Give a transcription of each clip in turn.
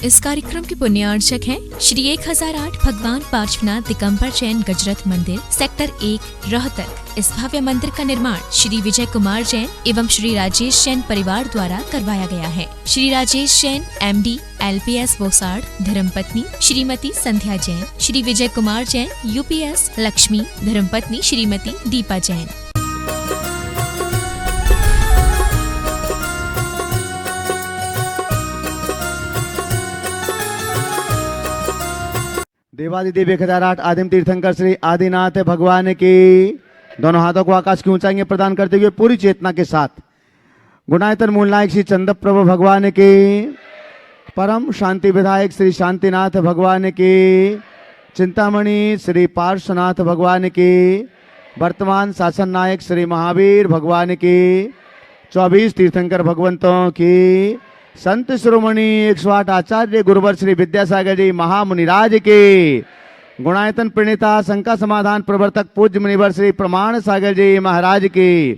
इस कार्यक्रम के पुण्यार्चक हैं श्री 1008 भगवान पार्श्वनाथ दिगंबर जैन गजरथ मंदिर, सेक्टर 1, रोहतक। इस भव्य मंदिर का निर्माण श्री विजय कुमार जैन एवं श्री राजेश जैन परिवार द्वारा करवाया गया है। श्री राजेश जैन MD LPS बोसाड़, धर्मपत्नी श्रीमती संध्या जैन, श्री विजय कुमार जैन UPS लक्ष्मी, धर्मपत्नी श्रीमती दीपा जैन। देवादिदेव 1008 आदिम तीर्थंकर श्री आदिनाथ भगवान की। दोनों हाथों को आकाश की ऊंचाई में प्रदान करते हुए पूरी चेतना के साथ गुणायतन मूल नायक श्री चंद्र प्रभु भगवान की, परम शांति विधायक श्री शांतिनाथ भगवान की, चिंतामणि श्री पार्श्वनाथ भगवान की, वर्तमान शासन नायक श्री महावीर भगवान की, 24 तीर्थंकर भगवंतों की, संत शिरोमणि 108 आचार्य गुरुवर श्री विद्यासागर जी महामुनिराज के, गुणायतन प्रणेता शंका समाधान प्रवर्तक पूज्य मुनिवर श्री प्रमाण सागर जी महाराज की,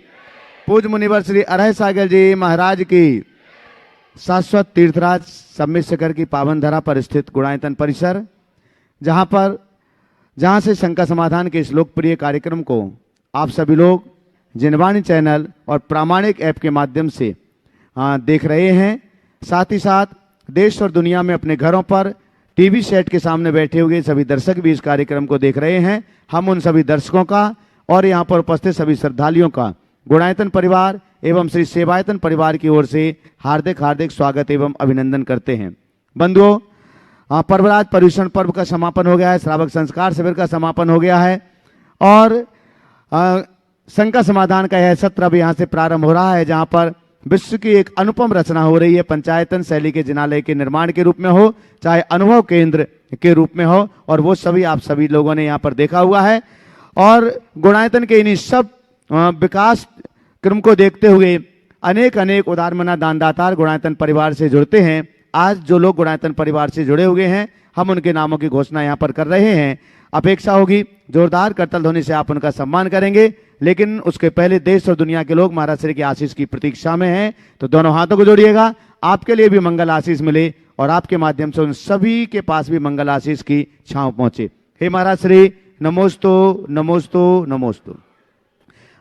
पूज्य मुनिवर श्री अरह सागर जी महाराज की, शाश्वत तीर्थराज सम्मित शिखर की पावन धरा पर स्थित गुणायतन परिसर, जहां से शंका समाधान के इस लोकप्रिय कार्यक्रम को आप सभी लोग जिनवाणी चैनल और प्रामाणिक ऐप के माध्यम से देख रहे हैं। साथ ही साथ देश और दुनिया में अपने घरों पर टीवी सेट के सामने बैठे हुए सभी दर्शक भी इस कार्यक्रम को देख रहे हैं। हम उन सभी दर्शकों का और यहाँ पर उपस्थित सभी श्रद्धालुओं का गुणायतन परिवार एवं श्री सेवायतन परिवार की ओर से हार्दिक हार्दिक स्वागत एवं अभिनंदन करते हैं। बंधुओं, पर्वराज पर्यूषण पर्व का समापन हो गया है, श्रावक संस्कार शिविर का समापन हो गया है और शंका समाधान का यह सत्र अब यहाँ से प्रारंभ हो रहा है, जहाँ पर विश्व की एक अनुपम रचना हो रही है। पंचायतन शैली के जिनालय के निर्माण के रूप में हो, चाहे अनुभव केंद्र के रूप में हो, और वो सभी आप सभी लोगों ने यहाँ पर देखा हुआ है। और गुणायतन के इन्हीं सब विकास क्रम को देखते हुए अनेक अनेक उदारमना दानदातार गुणायतन परिवार से जुड़ते हैं। आज जो लोग गुणायतन परिवार से जुड़े हुए हैं, हम उनके नामों की घोषणा यहाँ पर कर रहे हैं। अपेक्षा होगी जोरदार करतल ध्वनि से आप उनका सम्मान करेंगे, लेकिन उसके पहले देश और दुनिया के लोग महाराज श्री की आशीष की प्रतीक्षा में हैं। तो दोनों हाथों को जोड़िएगा, आपके लिए भी मंगल आशीष मिले और आपके माध्यम से उन सभी के पास भी मंगल आशीष की छांव पहुंचे। हे महाराज श्री, नमोस्तु नमोस्तु नमोस्तु।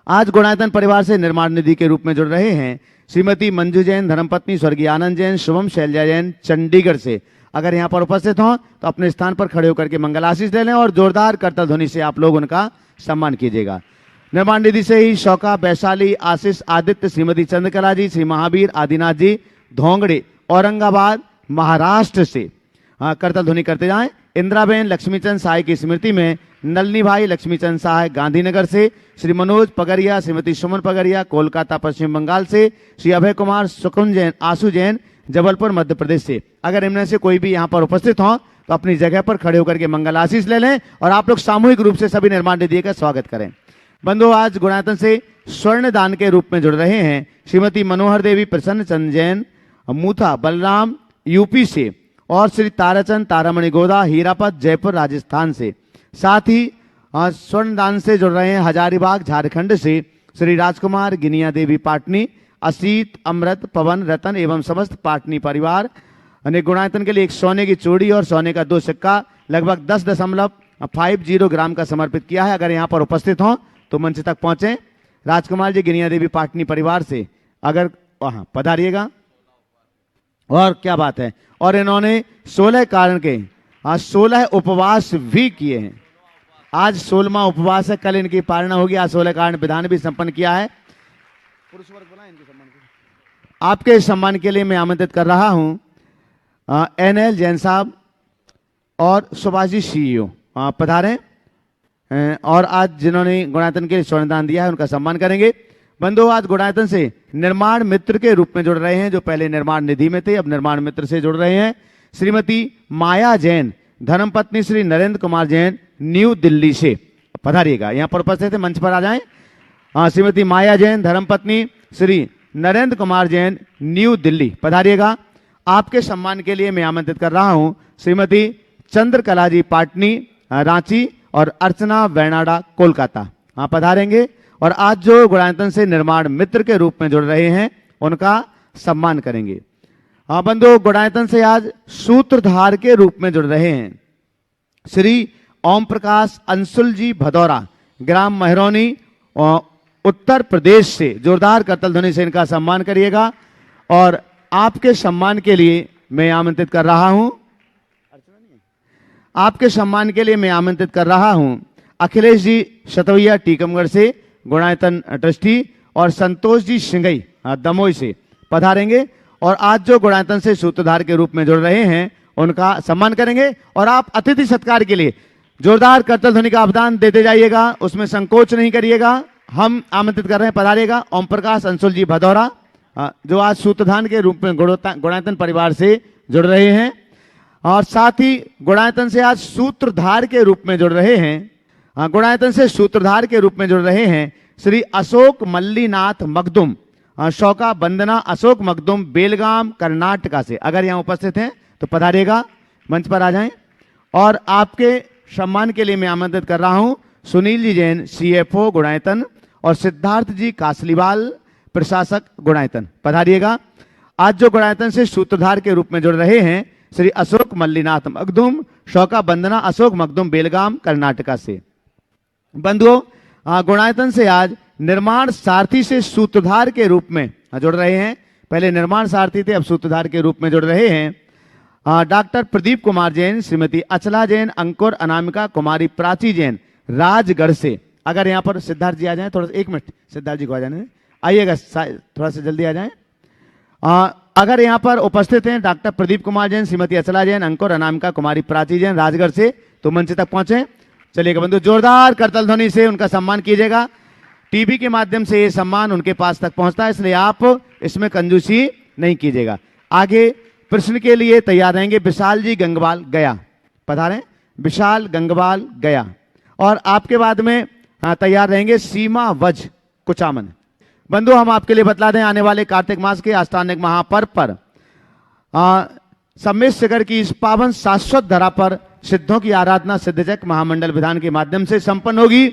आज गुणायतन परिवार से निर्माण निधि के रूप में जुड़ रहे हैं श्रीमती मंजू जैन, धर्मपत्नी स्वर्गीय आनंद जैन, शुभम शैलजा जैन चंडीगढ़ से। अगर यहाँ पर उपस्थित हों तो अपने स्थान पर खड़े होकर के मंगल आशीष ले लें और जोरदार करतल ध्वनि से आप लोग उनका सम्मान कीजिएगा। निर्माण निधि से ही शौका, वैशाली, आशीष, आदित्य, श्रीमती चंद्रकला जी, श्री महावीर आदिनाथ जी धोंगड़े औरंगाबाद महाराष्ट्र से करतल ध्वनि करते जाएं। इंदिराबेन लक्ष्मीचंद साय की स्मृति में नलनी भाई लक्ष्मीचंद साय गांधीनगर से, श्री मनोज पगरिया, श्रीमती सुमन पगरिया कोलकाता पश्चिम बंगाल से, श्री अभय कुमार सुकुन जैन, आशु जैन जबलपुर मध्य प्रदेश से। अगर इनमें से कोई भी यहाँ पर उपस्थित हो तो अपनी जगह पर खड़े होकर के मंगल आशीष ले लें और आप लोग सामूहिक रूप से सभी निर्माण निधि का स्वागत करें। बंधु, आज गुणायतन से स्वर्ण दान के रूप में जुड़ रहे हैं श्रीमती मनोहर देवी प्रसन्न चंद जैन मूथा बलराम UP से और श्री ताराचंद तारामणि गोदा हीरापत जयपुर राजस्थान से। साथ ही स्वर्ण दान से जुड़ रहे हैं हजारीबाग झारखंड से श्री राजकुमार गिनिया देवी पाटनी, असीत, अमृत, पवन, रतन एवं समस्त पाटनी परिवार ने गुणायतन के लिए एक सोने की चूड़ी और सोने का 2 सिक्का लगभग 10.50 ग्राम का समर्पित किया है। अगर यहाँ पर उपस्थित हों तो मंच तक पहुंचे। राजकुमार जी गिनिया देवी पाटनी परिवार से अगर वहां पधारिएगा। और क्या बात है, और इन्होंने 16 कारण के 16 उपवास भी किए हैं। आज 16वां उपवास है, कल इनकी पारणा होगी। आज 16 कारण विधान भी संपन्न किया है। आपके सम्मान के लिए मैं आमंत्रित कर रहा हूं NL जैन साहब और सुभाष जी CEO पधारें और आज जिन्होंने गुणायतन के लिए स्वर्णदान दिया है उनका सम्मान करेंगे। बंधु, आज गुणायतन से निर्माण मित्र के रूप में जुड़ रहे हैं, जो पहले निर्माण निधि में थे अब निर्माण मित्र से जुड़ रहे हैं श्रीमती माया जैन, धर्मपत्नी श्री नरेंद्र कुमार जैन न्यू दिल्ली से। पधारिएगा, यहाँ पर उपस्थित है, मंच पर आ जाएं। श्रीमती माया जैन, धर्मपत्नी श्री नरेंद्र कुमार जैन न्यू दिल्ली, पधारिएगा। आपके सम्मान के लिए मैं आमंत्रित कर रहा हूं श्रीमती चंद्रकला जी पाटनी रांची और अर्चना वेनाडा कोलकाता। पधारेंगे और आज जो गुणायतन से निर्माण मित्र के रूप में जुड़ रहे हैं उनका सम्मान करेंगे। हाँ बंधुओं, गुणायतन से आज सूत्रधार के रूप में जुड़ रहे हैं श्री ओम प्रकाश अंशुल जी भदौरा, ग्राम महरौनी, उत्तर प्रदेश से। जोरदार करतल ध्वनि से इनका सम्मान करिएगा। और आपके सम्मान के लिए मैं आमंत्रित कर रहा हूं, आपके सम्मान के लिए मैं आमंत्रित कर रहा हूं अखिलेश जी शतवैया टीकमगढ़ से गुणायतन ट्रस्टी, और संतोष जी सिंगई दमोई से पधारेंगे और आज जो गुणायतन से सूत्रधार के रूप में जुड़ रहे हैं उनका सम्मान करेंगे। और आप अतिथि सत्कार के लिए जोरदार करतल ध्वनि का अवदान देते जाइएगा, उसमें संकोच नहीं करिएगा। हम आमंत्रित कर रहे हैं, पधारेगा ओम प्रकाश अंशुल जी भदौरा, जो आज सूत्रधार के रूप में गुणायतन परिवार से जुड़ रहे हैं। और साथ ही गुणायतन से आज सूत्रधार के रूप में जुड़ रहे हैं, गुणायतन से सूत्रधार के रूप में जुड़ रहे हैं श्री अशोक मल्लीनाथ मखदुम, शौका वंदना अशोक मखदुम, बेलगाम कर्नाटका से। अगर यहाँ उपस्थित हैं तो पधारिएगा, मंच पर आ जाएं। और आपके सम्मान के लिए मैं आमंत्रित कर रहा हूं सुनील जी जैन, CFO गुणायतन, और सिद्धार्थ जी कासलीवाल, प्रशासक गुणायतन, पधारिएगा। आज जो गुणायतन से सूत्रधार के रूप में जुड़ रहे हैं श्री अशोक मल्लीनाथ मखदुम, शौका वंदना अशोक मखदुम, बेलगाम कर्नाटका से। बंधुओं, गुणायतन से आज निर्माण सारथी से सूत्रधार के रूप में जुड़ रहे हैं। पहले निर्माण सारथी थे, अब सूत्रधार के रूप में जुड़ रहे हैं डॉक्टर प्रदीप कुमार जैन, श्रीमती अचला जैन, अंकुर अनामिका कुमारी, प्राची जैन, राजगढ़ से। अगर यहाँ पर सिद्धार्थ जी आ जाएं, थोड़ा सा 1 मिनट सिद्धार्थ जी को आ जाने आइएगा, थोड़ा सा जल्दी आ जाएं। अगर यहाँ पर उपस्थित हैं डॉक्टर प्रदीप कुमार जैन, श्रीमती अचला जैन, अंकुर अनामिका कुमारी, प्राची जैन, राजगढ़ से, तो मंच तक पहुंचे। चलिएगा बंधु, जोरदार करतल ध्वनि से उनका सम्मान कीजिएगा। टीवी के माध्यम से ये सम्मान उनके पास तक पहुंचता है, इसलिए आप इसमें कंजूसी नहीं कीजिएगा। आगे प्रश्न के लिए तैयार रहेंगे विशाल जी गंगवाल, गया, पधारें विशाल गंगवाल, गया। और आपके बाद में तैयार रहेंगे सीमा वज, कुचामन। बंधु, हम आपके लिए बतला दें, आने वाले कार्तिक मास के आस्थानिक महापर्व पर सम्मेद शिखर की इस पावन शाश्वत धरा पर सिद्धों की आराधना सिद्धचक महामंडल विधान के माध्यम से संपन्न होगी,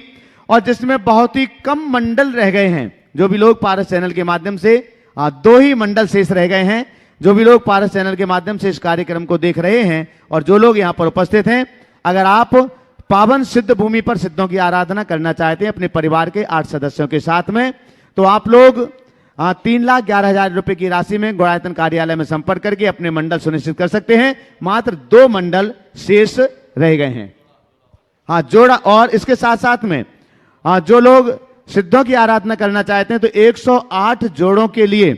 और जिसमें बहुत ही कम मंडल रह गए हैं। जो भी लोग पारस चैनल के माध्यम से 2 ही मंडल शेष रह गए हैं। जो भी लोग पारस चैनल के माध्यम से इस कार्यक्रम को देख रहे हैं और जो लोग यहाँ पर उपस्थित हैं, अगर आप पावन सिद्ध भूमि पर सिद्धों की आराधना करना चाहते हैं अपने परिवार के 8 सदस्यों के साथ में, तो आप लोग 3,11,000 रुपए की राशि में गुणायतन कार्यालय में संपर्क करके अपने मंडल सुनिश्चित कर सकते हैं। मात्र 2 मंडल शेष रह गए हैं, जोड़ा। और इसके साथ साथ में जो लोग सिद्धों की आराधना करना चाहते हैं तो 108 जोड़ों के लिए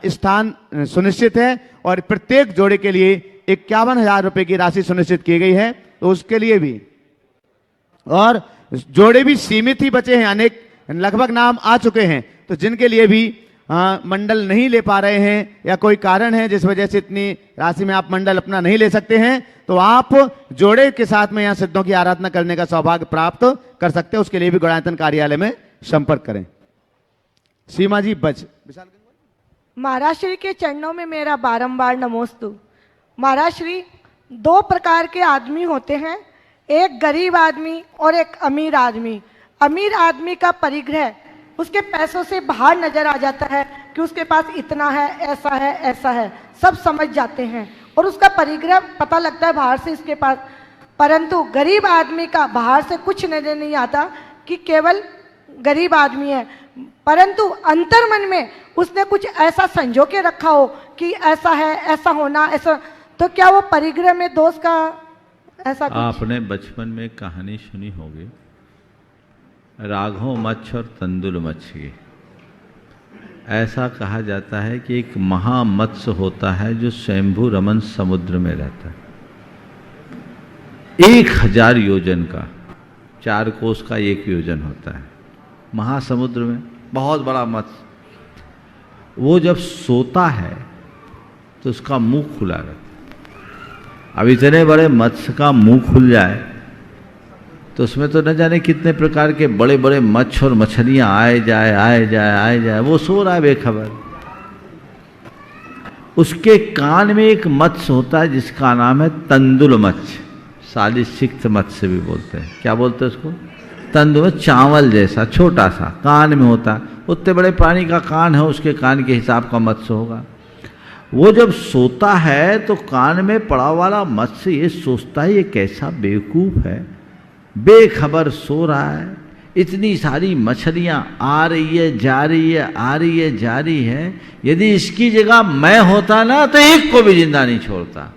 स्थान सुनिश्चित है, और प्रत्येक जोड़े के लिए 51,000 रुपए की राशि सुनिश्चित की गई है, तो उसके लिए भी। और जोड़े भी सीमित ही बचे हैं, अनेक लगभग नाम आ चुके हैं, तो जिनके लिए भी मंडल नहीं ले पा रहे हैं या कोई कारण है जिस वजह से इतनी राशि में आप मंडल अपना नहीं ले सकते हैं, तो आप जोड़े के साथ में यहाँ सिद्धों की आराधना करने का सौभाग्य प्राप्त कर सकते हैं। उसके लिए भी गुणायतन कार्यालय में संपर्क करें। सीमा जी बच। महाराज श्री के चरणों में मेरा बारंबार नमोस्तु। महाराज श्री, 2 प्रकार के आदमी होते हैं, एक गरीब आदमी और एक अमीर आदमी। अमीर आदमी का परिग्रह उसके पैसों से बाहर नजर आ जाता है कि उसके पास इतना है, ऐसा है, सब समझ जाते हैं और उसका परिग्रह पता लगता है बाहर से इसके पास। परंतु गरीब आदमी का बाहर से कुछ नजर नहीं आता कि केवल गरीब आदमी है, परंतु अंतर मन में उसने कुछ ऐसा संजो के रखा हो कि ऐसा है, ऐसा होना, ऐसा। तो क्या वो परिग्रह में दोष का ऐसा कुछ? आपने बचपन में कहानी सुनी होगी, राघव मच्छ और तंदुल मच्छ की। ऐसा कहा जाता है कि एक महामत्स्य होता है जो स्वयंभू रमन समुद्र में रहता है, 1000 योजन का, 4 कोस का 1 योजन होता है महासमुद्र में, बहुत बड़ा मत्स्य। वो जब सोता है तो उसका मुंह खुला रहता है। अब इतने बड़े मत्स्य का मुंह खुल जाए तो उसमें तो न जाने कितने प्रकार के बड़े बड़े मच्छ और मछलियां आए जाए। वो सो रहा है बेखबर। उसके कान में एक मत्स्य होता है जिसका नाम है तंदुल मत्स्य, सालिसिक्त मत्स्य भी बोलते हैं। क्या बोलते हैं उसको? तंदुल, चावल जैसा छोटा सा कान में होता है। उतने बड़े प्राणी का कान है, उसके कान के हिसाब का मत्स्य होगा। वो जब सोता है तो कान में पड़ा वाला मत्स्य ये सोचता है ये कैसा बेवकूफ है, बेखबर सो रहा है, इतनी सारी मछलियां आ रही है जा रही है, आ रही है जा रही है, यदि इसकी जगह मैं होता ना तो एक को भी जिंदा नहीं छोड़ता।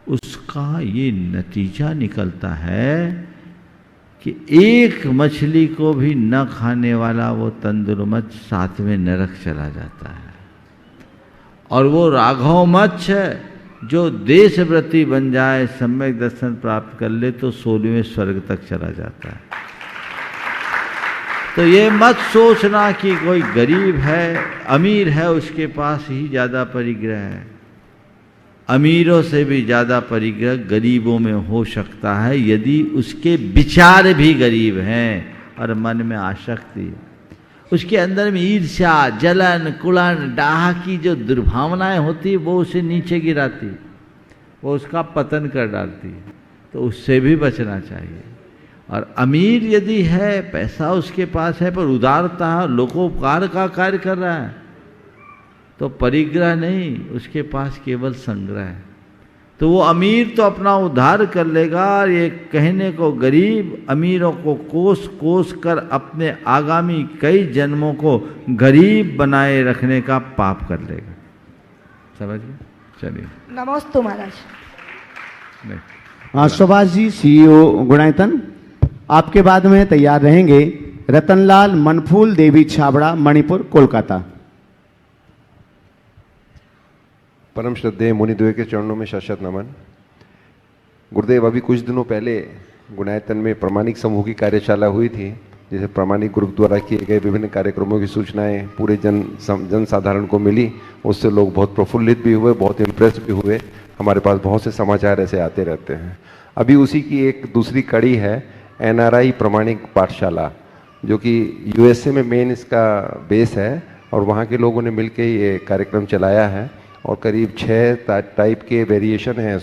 उसका ये नतीजा निकलता है कि एक मछली को भी न खाने वाला वो तंदुरुमच्छ सातवें नरक चला जाता है, और वो राघव मच्छ जो देशव्रती बन जाए, सम्यक दर्शन प्राप्त कर ले तो 16वें स्वर्ग तक चला जाता है। तो ये मत सोचना कि कोई गरीब है अमीर है उसके पास ही ज़्यादा परिग्रह है। अमीरों से भी ज़्यादा परिग्रह गरीबों में हो सकता है यदि उसके विचार भी गरीब हैं और मन में आसक्ति है, उसके अंदर में ईर्ष्या, जलन, कुलन, डाह की जो दुर्भावनाएं होती है वो उसे नीचे गिराती, वो उसका पतन कर डालती है, तो उससे भी बचना चाहिए। और अमीर यदि है, पैसा उसके पास है, पर उदारता लोकोपकार का कार्य कर रहा है, तो परिग्रह नहीं, उसके पास केवल संग्रह है, तो वो अमीर तो अपना उद्धार कर लेगा। और ये कहने को गरीब अमीरों को कोस कोस कर अपने आगामी कई जन्मों को गरीब बनाए रखने का पाप कर लेगा। समझ गए? चलिए, नमस्ते महाराज। सुभाष जी, CEO गुणायतन, आपके बाद में तैयार रहेंगे रतनलाल मनफूल देवी छाबड़ा, मणिपुर, कोलकाता। परम श्रद्धेय मुनिद्वय के चरणों में शत नमन। गुरुदेव, अभी कुछ दिनों पहले गुणायतन में प्रामाणिक समूह की कार्यशाला हुई थी, जिसे प्रामाणिक ग्रुप द्वारा किए गए विभिन्न कार्यक्रमों की सूचनाएं पूरे जन साधारण को मिली। उससे लोग बहुत प्रफुल्लित भी हुए, बहुत इम्प्रेस भी हुए। हमारे पास बहुत से समाचार ऐसे आते रहते हैं। अभी उसी की एक दूसरी कड़ी है NRI प्रामाणिक पाठशाला, जो कि USA में मेन इसका बेस है, और वहाँ के लोगों ने मिलकर ये कार्यक्रम चलाया है। और करीब 6 टाइप के वेरिएशन हैं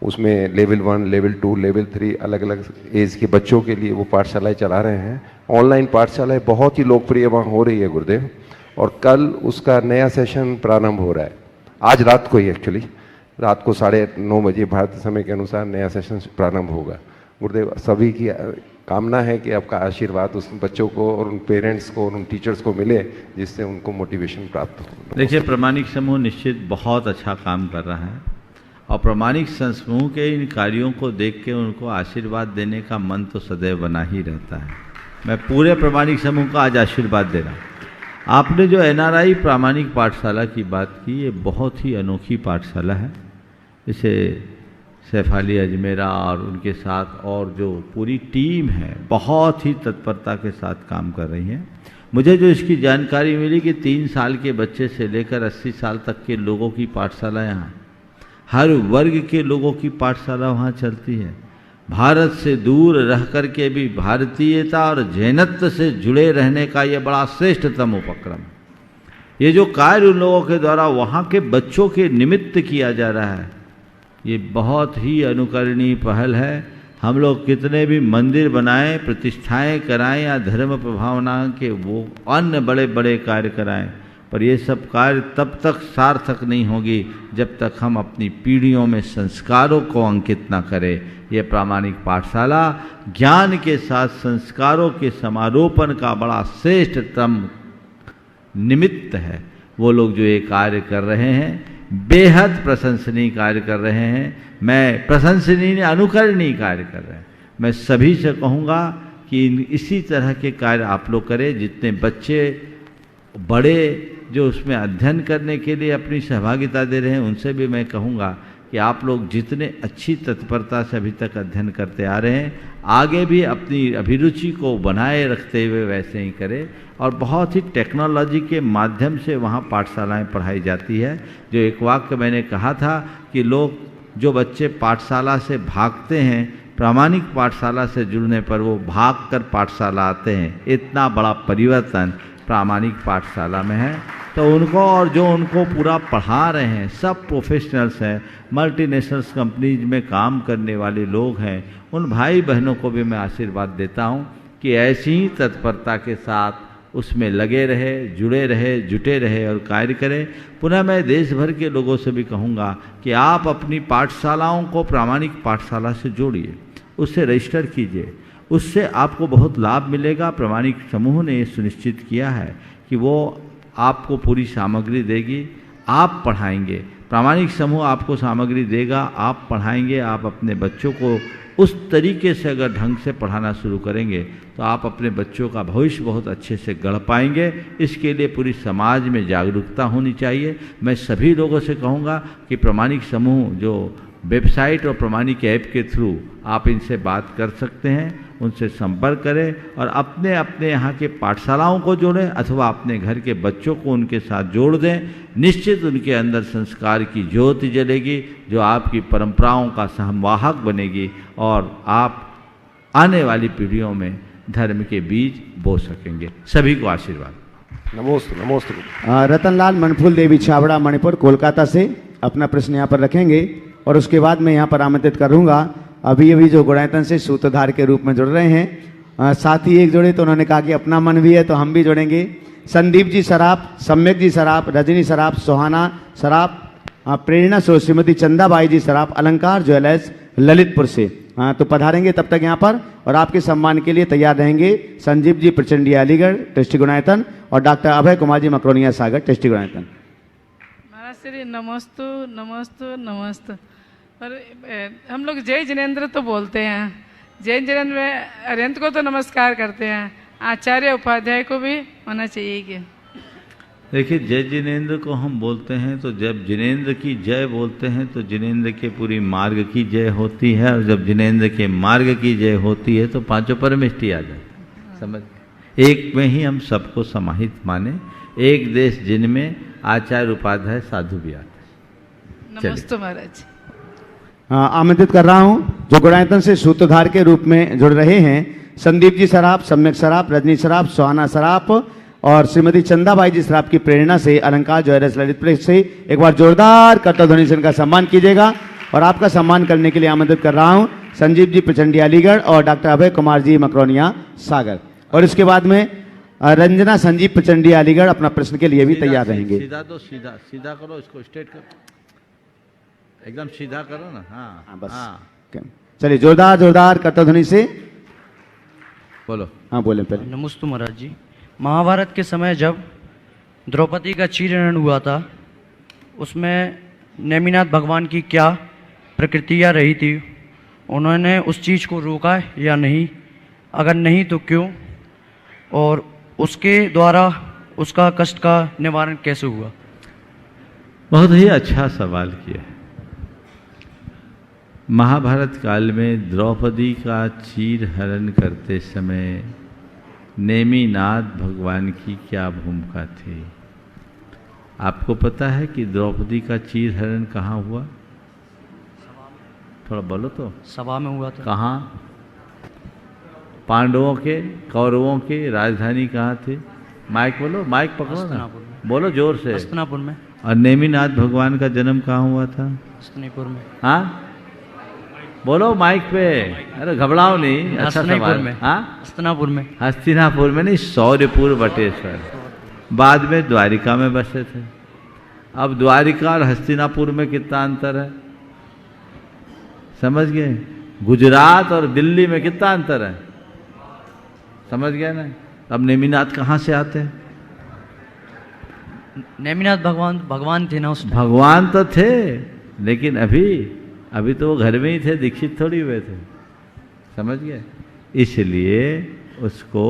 उसमें लेवल 1, लेवल 2, लेवल 3 अलग अलग एज के बच्चों के लिए वो पाठशालाएँ चला रहे हैं। ऑनलाइन पाठशालाएँ बहुत ही लोकप्रिय वहाँ हो रही है गुरुदेव, और कल उसका नया सेशन प्रारंभ हो रहा है। आज रात को ही, एक्चुअली रात को 9:30 बजे भारतीय समय के अनुसार नया सेशन प्रारंभ होगा। गुरुदेव, सभी की कामना है कि आपका आशीर्वाद उस बच्चों को और उन पेरेंट्स को और उन टीचर्स को मिले, जिससे उनको मोटिवेशन प्राप्त हो। देखिए, प्रामाणिक समूह निश्चित बहुत अच्छा काम कर रहा है, और प्रामाणिक समूह के इन कार्यों को देख के उनको आशीर्वाद देने का मन तो सदैव बना ही रहता है। मैं पूरे प्रामाणिक समूह का आज आशीर्वाद दे रहा हूँ। आपने जो NRI प्रामाणिक पाठशाला की बात की, ये बहुत ही अनोखी पाठशाला है। इसे सैफ अली अजमेरा और उनके साथ और जो पूरी टीम है बहुत ही तत्परता के साथ काम कर रही है। मुझे जो इसकी जानकारी मिली कि 3 साल के बच्चे से लेकर 80 साल तक के लोगों की पाठशाला यहाँ, हर वर्ग के लोगों की पाठशाला वहाँ चलती है। भारत से दूर रह कर के भी भारतीयता और जैनत्व से जुड़े रहने का ये बड़ा श्रेष्ठतम उपक्रम है। ये जो कार्य उन लोगों के द्वारा वहाँ के बच्चों के निमित्त किया जा रहा है, ये बहुत ही अनुकरणीय पहल है। हम लोग कितने भी मंदिर बनाएं, प्रतिष्ठाएं कराएं या धर्म प्रभावना के वो अन्य बड़े बड़े कार्य कराएं, पर ये सब कार्य तब तक सार्थक नहीं होगी जब तक हम अपनी पीढ़ियों में संस्कारों को अंकित न करें। ये प्रामाणिक पाठशाला ज्ञान के साथ संस्कारों के समारोपण का बड़ा श्रेष्ठतम निमित्त है। वो लोग जो ये कार्य कर रहे हैं बेहद प्रशंसनीय कार्य कर रहे हैं। मैं प्रशंसनीय अनुकरणीय कार्य कर रहे हैं। मैं सभी से कहूँगा कि इसी तरह के कार्य आप लोग करें। जितने बच्चे बड़े जो उसमें अध्ययन करने के लिए अपनी सहभागिता दे रहे हैं, उनसे भी मैं कहूँगा कि आप लोग जितने अच्छी तत्परता से अभी तक अध्ययन करते आ रहे हैं, आगे भी अपनी अभिरुचि को बनाए रखते हुए वैसे ही करें। और बहुत ही टेक्नोलॉजी के माध्यम से वहाँ पाठशालाएं पढ़ाई जाती है। जो एक वाक्य मैंने कहा था कि लोग जो बच्चे पाठशाला से भागते हैं, प्रामाणिक पाठशाला से जुड़ने पर वो भागकर पाठशाला आते हैं। इतना बड़ा परिवर्तन प्रामाणिक पाठशाला में है। तो उनको और जो उनको पूरा पढ़ा रहे हैं सब प्रोफेशनल्स हैं, मल्टीनेशनल्स कंपनीज में काम करने वाले लोग हैं। उन भाई बहनों को भी मैं आशीर्वाद देता हूं कि ऐसी ही तत्परता के साथ उसमें लगे रहे, जुड़े रहे, जुटे रहे और कार्य करें। पुनः मैं देश भर के लोगों से भी कहूँगा कि आप अपनी पाठशालाओं को प्रामाणिक पाठशाला से जोड़िए, उससे रजिस्टर कीजिए, उससे आपको बहुत लाभ मिलेगा। प्रामाणिक समूह ने ये सुनिश्चित किया है कि वो आपको पूरी सामग्री देगी, आप पढ़ाएंगे। प्रामाणिक समूह आपको सामग्री देगा, आप पढ़ाएंगे। आप अपने बच्चों को उस तरीके से अगर ढंग से पढ़ाना शुरू करेंगे तो आप अपने बच्चों का भविष्य बहुत अच्छे से गढ़ पाएंगे। इसके लिए पूरी समाज में जागरूकता होनी चाहिए। मैं सभी लोगों से कहूँगा कि प्रामाणिक समूह जो वेबसाइट और प्रामाणिक ऐप के थ्रू आप इनसे बात कर सकते हैं, उनसे संपर्क करें और अपने अपने यहाँ के पाठशालाओं को जोड़ें अथवा अपने घर के बच्चों को उनके साथ जोड़ दें। निश्चित उनके अंदर संस्कार की ज्योति जलेगी जो आपकी परंपराओं का संवाहक बनेगी और आप आने वाली पीढ़ियों में धर्म के बीज बो सकेंगे। सभी को आशीर्वाद। नमोस्तु नमोस्तु। रतनलाल मनफूल देवी छाबड़ा मणिपुर कोलकाता से अपना प्रश्न यहाँ पर रखेंगे और उसके बाद मैं यहाँ पर आमंत्रित करूँगा अभी जो गुणायतन से सूत्रधार के रूप में जुड़ रहे हैं। साथ ही एक जुड़े तो उन्होंने कहा कि अपना मन भी है तो हम भी जुड़ेंगे। संदीप जी सराफ, सम्यक जी सराफ, रजनी सराफ, सोहाना सराफ, प्रेरणा सो, श्रीमती चंदाबाई जी सराफ, अलंकार ज्वेलर्स ललितपुर से तो पधारेंगे तब तक यहाँ पर और आपके सम्मान के लिए तैयार रहेंगे संजीव जी प्रचंडी अलीगढ़ टेस्टी गुणायतन और डॉक्टर अभय कुमार जी मकरोनिया सागर टेस्टी गुणायतन। महाराज श्री नमस्तु नमस्तु नमस्तु। पर हम लोग जय जिनेन्द्र तो बोलते हैं, जय जिनेन्द्र में अरिहंत को तो नमस्कार करते हैं, आचार्य उपाध्याय को भी होना चाहिए क्या? देखिए, जय जिनेन्द्र को हम बोलते हैं तो जब जिनेन्द्र की जय बोलते हैं तो जिनेन्द्र के पूरी मार्ग की जय होती है और जब जिनेन्द्र के मार्ग की जय होती है तो पांचों परमेष्टि आ जाते हैं। समझ, एक में ही हम सबको समाहित माने, एक देश जिनमें आचार्य उपाध्याय साधु भी आते हैं। नमस्ते महाराज। आमंत्रित कर रहा हूँ जो गुणायतन से सूत्रधार के रूप में जुड़ रहे हैं संदीप जी सराफ, सम्यक सराफ, रजनी सराफ, सोहाना सराफ और श्रीमती चंदाबाई जी सराफ की प्रेरणा से अलंकार ज्वेलर्स ललितपुर से एक बार जोरदार करताल ध्वनि से इनका सम्मान कीजिएगा। और आपका सम्मान करने के लिए आमंत्रित कर रहा हूँ संजीव जी प्रचंडी अलीगढ़ और डॉक्टर अभय कुमार जी मकरोनिया सागर। और इसके बाद में रंजना संजीव प्रचंडी अलीगढ़ अपना प्रश्न के लिए भी तैयार रहेंगे। सीधा तो सीधा सीधा करो, इसको स्ट्रेट करो, एकदम सीधा करो ना। हाँ बस हाँ। चलिए जोरदार करताल ध्वनि से बोलो। हाँ बोले पहले। नमस्ते महाराज जी। महाभारत के समय जब द्रौपदी का चीरहरण हुआ था उसमें नेमिनाथ भगवान की क्या प्रकृतियाँ रही थी? उन्होंने उस चीज़ को रोका या नहीं? अगर नहीं तो क्यों? और उसके द्वारा उसका कष्ट का निवारण कैसे हुआ? बहुत ही अच्छा सवाल किया। महाभारत काल में द्रौपदी का चीर हरण करते समय नेमिनाथ भगवान की क्या भूमिका थी? आपको पता है कि द्रौपदी का चीर हरण कहाँ हुआ? थोड़ा बोलो तो। सभा में हुआ था। कहाँ? पांडवों के, कौरवों की राजधानी कहाँ थी? माइक बोलो, माइक पकड़ो ना, बोलो जोर से। हस्तिनापुर में। और नेमिनाथ भगवान का जन्म कहाँ हुआ था? हस्तिनापुर में। हाँ बोलो माइक पे, अरे घबराओ नहीं। अच्छा सवाल। हाँ हस्तिनापुर में। हस्तिनापुर में नहीं, शौर्यपुर बटेश्वर। बाद में द्वारिका में बसे थे। अब द्वारिका और हस्तिनापुर में कितना अंतर है समझ गए? गुजरात और दिल्ली में कितना अंतर है समझ गए ना? अब नेमिनाथ कहाँ से आते हैं? नेमिनाथ भगवान थे ना उस टाइम। भगवान तो थे लेकिन अभी तो वो घर में ही थे, दीक्षित थोड़ी हुए थे। समझ गए? इसलिए उसको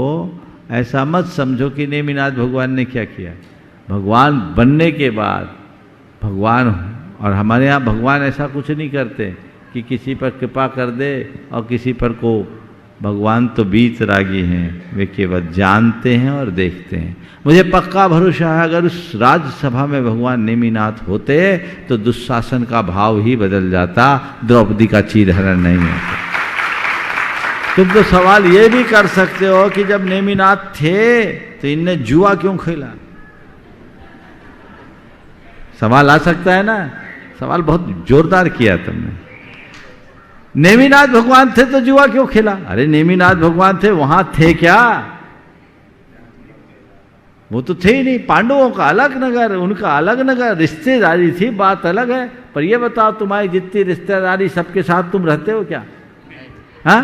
ऐसा मत समझो कि नेमिनाथ भगवान ने क्या किया। भगवान बनने के बाद भगवान, और हमारे यहाँ भगवान ऐसा कुछ नहीं करते कि किसी पर कृपा कर दे और किसी पर को। भगवान तो बीतरागी हैं, वे केवल जानते हैं और देखते हैं। मुझे पक्का भरोसा है अगर उस राज्यसभा में भगवान नेमिनाथ होते तो दुशासन का भाव ही बदल जाता, द्रौपदी का चीरहरण नहीं होता। तुम तो सवाल ये भी कर सकते हो कि जब नेमिनाथ थे तो इनने जुआ क्यों खेला? सवाल आ सकता है ना? सवाल बहुत जोरदार किया तुमने। नेमिनाथ भगवान थे तो जुआ क्यों खेला? अरे नेमिनाथ भगवान थे, वहां थे क्या? वो तो थे ही नहीं। पांडवों का अलग नगर, उनका अलग नगर, रिश्तेदारी थी, बात अलग है। पर ये बताओ तुम्हारी जितनी रिश्तेदारी सबके साथ तुम रहते हो क्या? हाँ,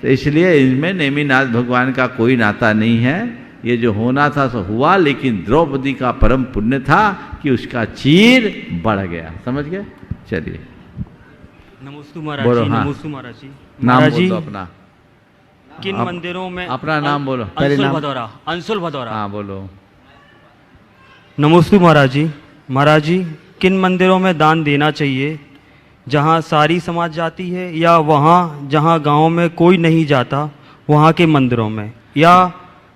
तो इसलिए इनमें नेमिनाथ भगवान का कोई नाता नहीं है। ये जो होना था सो हुआ, लेकिन द्रौपदी का परम पुण्य था कि उसका चीर बढ़ गया। समझ गए? चलिए नमोस्तु महाराज बोलो। जी, हाँ। नमोस्तु महाराज जी। नाम महाराज बोल जी, दो अपना। किन मंदिरों में अपना नाम बोलो। पहले अंशुल नाम। भदौरा, अंशुल भदौरा। हाँ बोलो। नमोस्तु महाराज जी। महाराज जी, किन मंदिरों में दान देना चाहिए? जहाँ सारी समाज जाती है, या वहाँ जहाँ गांव में कोई नहीं जाता वहाँ के मंदिरों में, या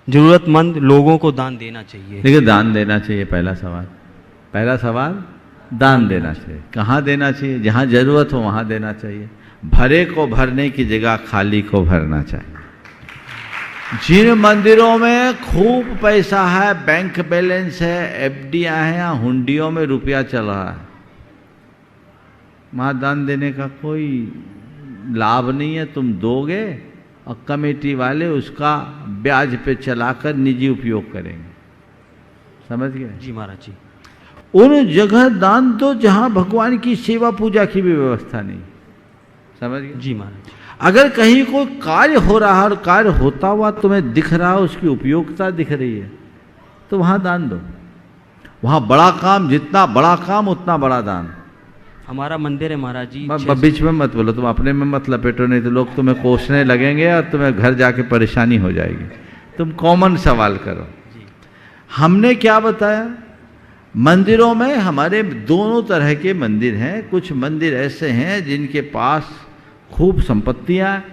जरूरतमंद लोगों को दान देना चाहिए? देखिए, दान देना चाहिए। पहला सवाल दान देना चाहिए। कहाँ देना चाहिए? जहाँ जरूरत हो वहाँ देना चाहिए। भरे को भरने की जगह खाली को भरना चाहिए। जिन मंदिरों में खूब पैसा है, बैंक बैलेंस है, एफडियां हैं, या हुंडियों में रुपया चल रहा है, वहाँ दान देने का कोई लाभ नहीं है। तुम दोगे और कमेटी वाले उसका ब्याज पे चलाकर निजी उपयोग करेंगे। समझ गए? जी महाराज जी। उन जगह दान दो जहाँ भगवान की सेवा पूजा की भी व्यवस्था नहीं। समझ गए? जी महाराज जी। अगर कहीं कोई कार्य हो रहा है और कार्य होता हुआ तुम्हें दिख रहा है, उसकी उपयोगिता दिख रही है, तो वहाँ दान दो। वहाँ बड़ा काम, जितना बड़ा काम उतना बड़ा दान। हमारा मंदिर है महाराज जी। बीच में मत बोलो, तुम अपने में मत लपेटो, नहीं तो लोग तुम्हें कोसने लगेंगे और तुम्हें घर जाके परेशानी हो जाएगी। तुम कॉमन सवाल करो। हमने क्या बताया? मंदिरों में हमारे दोनों तरह के मंदिर हैं। कुछ मंदिर ऐसे हैं जिनके पास खूब संपत्तियाँ हैं,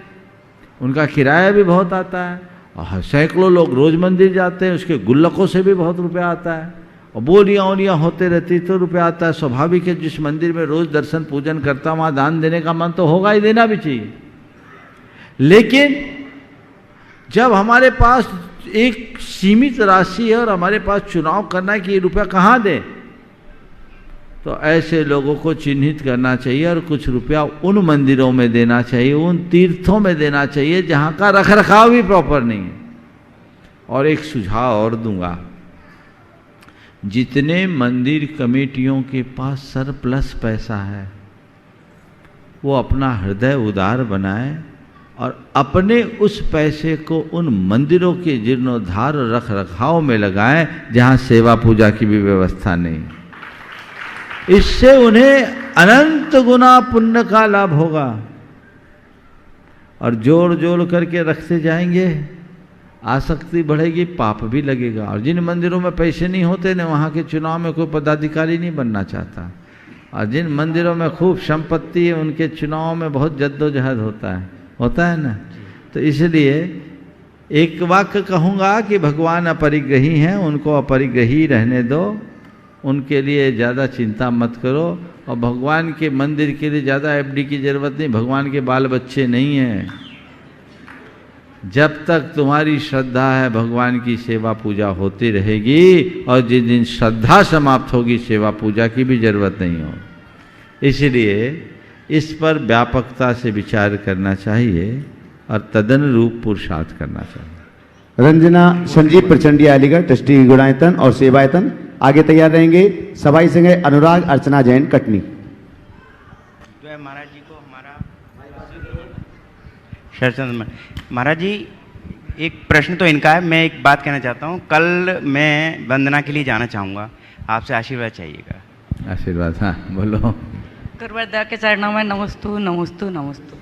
उनका किराया भी बहुत आता है, और सैकड़ों लोग रोज मंदिर जाते हैं, उसके गुल्लकों से भी बहुत रुपया आता है, और बोलियाँ ओलियाँ होते रहती तो रुपया आता है। स्वाभाविक है, जिस मंदिर में रोज दर्शन पूजन करता वहाँ दान देने का मन तो होगा ही, देना भी चाहिए। लेकिन जब हमारे पास एक सीमित राशि है और हमारे पास चुनाव करना है कि ये रुपया कहाँ दें, तो ऐसे लोगों को चिन्हित करना चाहिए और कुछ रुपया उन मंदिरों में देना चाहिए, उन तीर्थों में देना चाहिए जहाँ का रखरखाव भी प्रॉपर नहीं है। और एक सुझाव और दूंगा, जितने मंदिर कमेटियों के पास सरप्लस पैसा है, वो अपना हृदय उदार बनाए और अपने उस पैसे को उन मंदिरों के जीर्णोद्धार रख रखाव में लगाएं जहाँ सेवा पूजा की भी व्यवस्था नहीं। इससे उन्हें अनंत गुना पुण्य का लाभ होगा। और जोड़ जोड़ करके रखते जाएंगे, आसक्ति बढ़ेगी, पाप भी लगेगा। और जिन मंदिरों में पैसे नहीं होते न, वहाँ के चुनाव में कोई पदाधिकारी नहीं बनना चाहता। और जिन मंदिरों में खूब संपत्ति है, उनके चुनाव में बहुत जद्दोजहद होता है ना। तो इसलिए एक वाक्य कहूँगा कि भगवान अपरिग्रही हैं, उनको अपरिग्रही रहने दो, उनके लिए ज़्यादा चिंता मत करो। और भगवान के मंदिर के लिए ज़्यादा एफडी की ज़रूरत नहीं, भगवान के बाल बच्चे नहीं हैं। जब तक तुम्हारी श्रद्धा है, भगवान की सेवा पूजा होती रहेगी, और जिस दिन श्रद्धा समाप्त होगी, सेवा पूजा की भी जरूरत नहीं होगी। इसलिए इस पर व्यापकता से विचार करना चाहिए और तदनुरूप पुरुषार्थ करना चाहिए। रंजना संजीव प्रचंडिया अलीगढ़, ट्रस्टी गुणायतन और सेवायतन आगे तैयार रहेंगे। सभाई सिंह अनुराग अर्चना जैन कटनी। जो है महाराज जी को हमारा शरचंद महाराज जी, एक प्रश्न तो इनका है, मैं एक बात कहना चाहता हूँ। कल मैं वंदना के लिए जाना चाहूँगा, आपसे आशीर्वाद चाहिएगा। आशीर्वाद, हाँ बोलो। गुरुवरदा के चरणों में नमस्तु नमस्तु नमस्तु।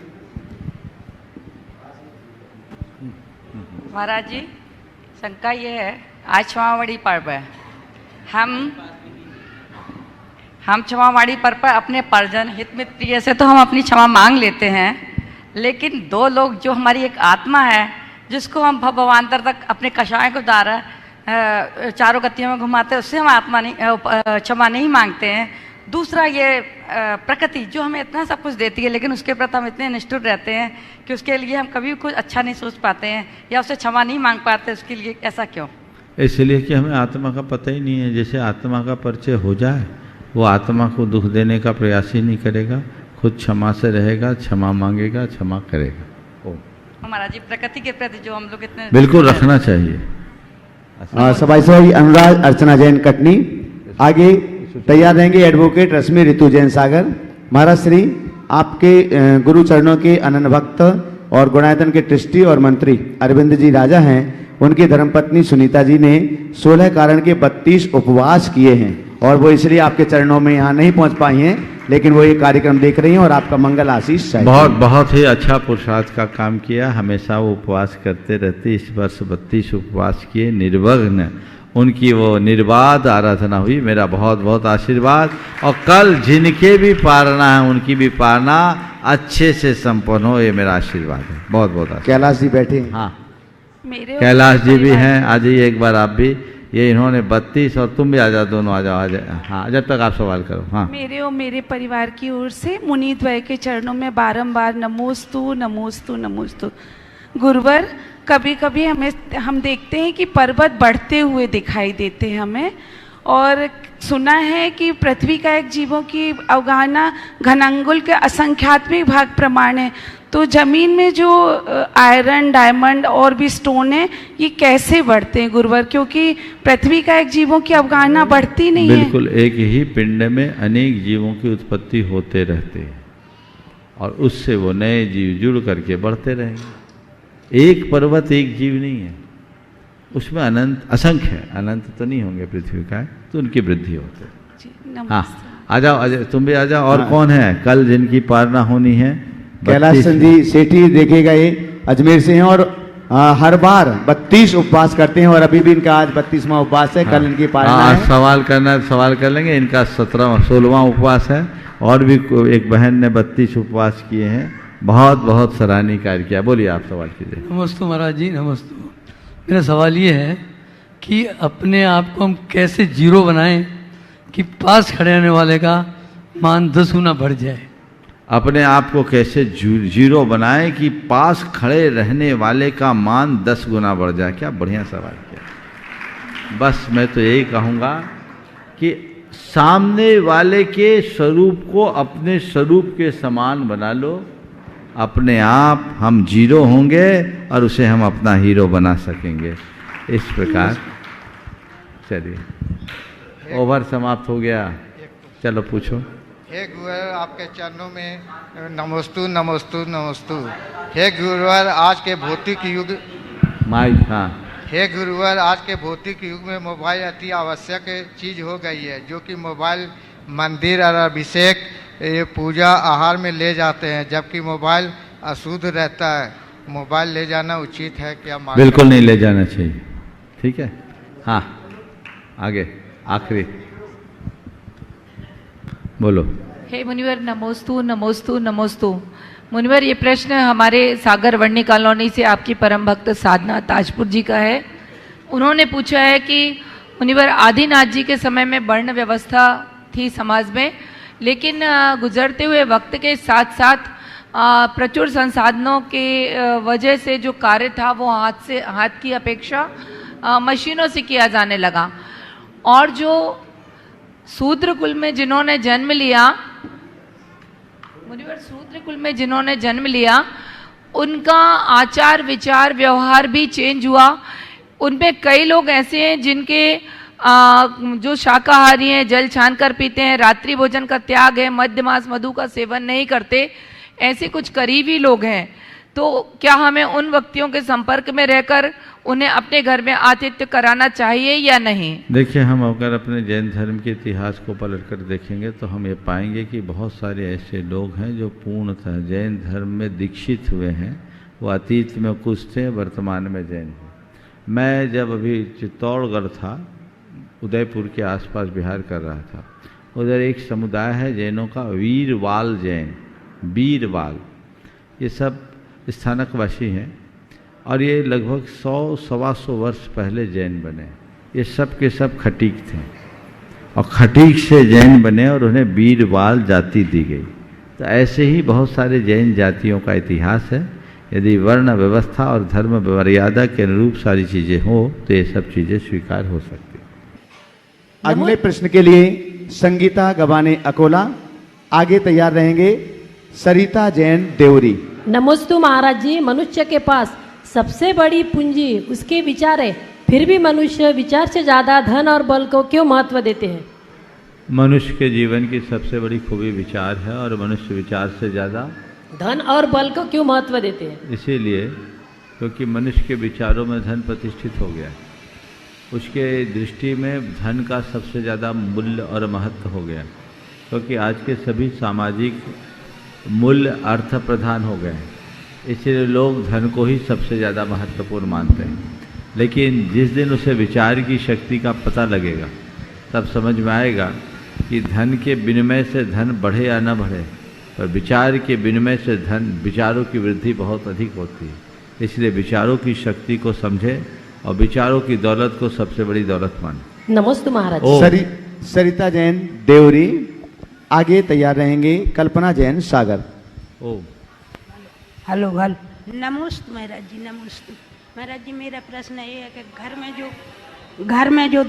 महाराज जी, शंका ये है, आज क्षमावाड़ी पर्व है। हम क्षमावाड़ी पर्व पर अपने परिजन हित मित्र से तो हम अपनी क्षमा मांग लेते हैं, लेकिन दो लोग जो हमारी एक आत्मा है, जिसको हम भवान्तर तक अपने कषाय को द्वारा चारों गतियों में घुमाते हैं, उससे हम आत्मा नहीं क्षमा नहीं मांगते हैं। दूसरा ये प्रकृति जो हमें इतना सब कुछ देती है, लेकिन उसके प्रति हम इतने निष्ठुर रहते हैं कि उसके लिए हम कभी कुछ अच्छा नहीं सोच पाते हैं या उससे क्षमा नहीं मांग पाते। उसके लिए ऐसा क्यों? इसलिए कि हमें आत्मा का पता ही नहीं है। जैसे आत्मा का परिचय हो जाए, वो आत्मा को दुख देने का प्रयास ही नहीं करेगा, खुद क्षमा से रहेगा, क्षमा मांगेगा, क्षमा करेगा। महाराज जी, प्रकृति के प्रति जो हम लोग इतने बिल्कुल रखना चाहिए। सभासद अनुराग अर्चना जैन कटनी। आगे तैयार रहेंगे एडवोकेट रश्मि ऋतु जैन सागर। महाराज श्री आपके गुरु चरणों के अनन्य भक्त और गुणायतन के ट्रस्टी और मंत्री अरविंद जी राजा हैं। उनकी धर्मपत्नी सुनीता जी ने 16 कारण के 32 उपवास किए हैं और वो इसलिए आपके चरणों में यहाँ नहीं पहुँच पाई हैं, लेकिन वो ये कार्यक्रम देख रही हैं और आपका मंगल आशीष चाहिए। बहुत ही अच्छा पुरुषार्थ का काम किया। हमेशा वो उपवास करते रहते। इस वर्ष 32 उपवास किए निर्विघ्न, उनकी वो निर्बाध आराधना हुई। मेरा बहुत बहुत आशीर्वाद। और कल जिनके भी पारना है उनकी भी पारना अच्छे से संपन्न हो, ये मेरा आशीर्वाद है। बहुत बहुत आशीर्वाद। कैलाश जी बैठे हैं। हाँ, कैलाश जी भी हैं। आ जाइए एक बार आप भी। ये इन्होंने 32 और तुम भी आ जाओ, दोनों आ जाओ, आ जाए। हाँ, जब तक आप सवाल करो। हाँ, मेरे और मेरे परिवार की ओर से मुनिद्वय के चरणों में बारंबार नमोस्तु नमोस्तु नमोस्तु। गुरुवर, कभी कभी हम देखते हैं कि पर्वत बढ़ते हुए दिखाई देते हैं हमें, और सुना है कि पृथ्वी का एक जीवों की अवगाहना घनांगुल के असंख्यात्मक भाग प्रमाण है। तो जमीन में जो आयरन, डायमंड और भी स्टोन है, ये कैसे बढ़ते हैं गुरुवर? क्योंकि पृथ्वी का एक जीवों की अवगाहना बढ़ती नहीं है। बिल्कुल, एक ही पिंड में अनेक जीवों की उत्पत्ति होते रहते हैं और उससे वो नए जीव जुड़ करके बढ़ते रहेंगे। एक पर्वत एक जीव नहीं है, उसमें अनंत असंख्य है। अनंत तो नहीं होंगे पृथ्वी का, तो उनकी वृद्धि होती है। हाँ, आ जाओ, आ जाओ, तुम भी आ जाओ। और कौन है कल जिनकी पारना होनी है? कैलाश जी सेठी देखेगा, ये अजमेर से हैं और हर बार 32 उपवास करते हैं और अभी भी इनका आज 32वां उपवास है। कल इनकी पारना है। सवाल करना है सवाल कर लेंगे। इनका 16वां उपवास है और भी एक बहन ने 32 उपवास किए हैं। बहुत बहुत सराहनीय कार्य किया। बोलिए, आप सवाल कीजिए। नमस्तु महाराज जी, नमस्तु। मेरा सवाल ये है कि अपने आप को हम कैसे जीरो बनाएं कि पास खड़े रहने वाले का मान 10 गुना बढ़ जाए। अपने आप को कैसे जीरो बनाएं कि पास खड़े रहने वाले का मान 10 गुना बढ़ जाए? क्या बढ़िया सवाल किया। बस मैं तो यही कहूँगा कि सामने वाले के स्वरूप को अपने स्वरूप के समान बना लो। अपने आप हम जीरो होंगे और उसे हम अपना हीरो बना सकेंगे। इस प्रकार चलिए, ओवर समाप्त हो गया। चलो पूछो। हे गुरुवर, आपके चरणों में नमोस्तु नमोस्तु नमोस्तु। हे गुरुवर, आज के भौतिक युग माइक। हाँ, हे गुरुवर, आज के भौतिक युग में मोबाइल अति आवश्यक चीज़ हो गई है, जो कि मोबाइल मंदिर और अभिषेक, ये पूजा, आहार में ले जाते हैं, जबकि मोबाइल अशुद्ध रहता है। मोबाइल ले जाना उचित है क्या? बिल्कुल नहीं ले जाना चाहिए। ठीक है। हाँ, आगे आखिरी बोलो। हे मुनिवर, नमोस्तु नमोस्तु नमोस्तु। मुनिवर, ये प्रश्न हमारे सागर वर्णी कॉलोनी से आपकी परम भक्त साधना ताजपुर जी का है। उन्होंने पूछा है कि मुनिवर, आदिनाथ जी के समय में वर्ण व्यवस्था थी समाज में, लेकिन गुजरते हुए वक्त के साथ साथ प्रचुर संसाधनों के वजह से जो कार्य था वो हाथ की अपेक्षा मशीनों से किया जाने लगा। और जो शूद्र कुल में जिन्होंने जन्म लिया, मुनिवर, शूद्र कुल में जिन्होंने जन्म लिया, उनका आचार विचार व्यवहार भी चेंज हुआ। उनमें कई लोग ऐसे हैं जिनके जो शाकाहारी हैं, जल छान कर पीते हैं, रात्रि भोजन का त्याग है, मद्य मांस मधु का सेवन नहीं करते। ऐसे कुछ करीबी लोग हैं। तो क्या हमें उन व्यक्तियों के संपर्क में रहकर उन्हें अपने घर में आतिथ्य कराना चाहिए या नहीं? देखिए, हम अगर अपने जैन धर्म के इतिहास को पलटकर देखेंगे तो हम ये पाएंगे कि बहुत सारे ऐसे लोग हैं जो पूर्णतः जैन धर्म में दीक्षित हुए हैं। वो अतीत में कुछ थे, वर्तमान में जैन हैं। मैं जब अभी चित्तौड़गढ़ था, उदयपुर के आसपास बिहार कर रहा था, उधर एक समुदाय है जैनों का, वीरवाल जैन। वीरवाल, ये सब स्थानकवासी हैं और ये लगभग 100-125 वर्ष पहले जैन बने। ये सब के सब खटीक थे और खटीक से जैन बने और उन्हें वीरवाल जाति दी गई। तो ऐसे ही बहुत सारे जैन जातियों का इतिहास है। यदि वर्ण व्यवस्था और धर्म मर्यादा के अनुरूप सारी चीज़ें हो तो ये सब चीज़ें स्वीकार हो सकती। अगले प्रश्न के लिए संगीता गवाने अकोला। आगे तैयार रहेंगे सरिता जैन देवरी। नमोस्तु महाराज जी। मनुष्य के पास सबसे बड़ी पूंजी उसके विचार है, फिर भी मनुष्य विचार से ज़्यादा धन और बल को क्यों महत्व देते हैं? मनुष्य के जीवन की सबसे बड़ी खूबी विचार है और मनुष्य विचार से ज़्यादा धन और बल को क्यों महत्व देते हैं? इसीलिए क्योंकि मनुष्य के विचारों में धन प्रतिष्ठित हो गया है। उसके दृष्टि में धन का सबसे ज़्यादा मूल्य और महत्व हो गया, क्योंकि आज के सभी सामाजिक मूल्य अर्थ प्रधान हो गए हैं। इसलिए लोग धन को ही सबसे ज़्यादा महत्वपूर्ण मानते हैं। लेकिन जिस दिन उसे विचार की शक्ति का पता लगेगा, तब समझ में आएगा कि धन के विनिमय से धन बढ़े या न बढ़े, पर विचार के विनिमय से धन विचारों की वृद्धि बहुत अधिक होती है। इसलिए विचारों की शक्ति को समझे और विचारों की दौलत को सबसे बड़ी दौलत माने। नमस्ते महाराज। सरिता जैन देवरी, आगे तैयार रहेंगे कल्पना जैन सागर। ओम। हेलो नमस्ते महाराज जी, नमस्ते महाराज जी। मेरा प्रश्न ये है कि घर में जो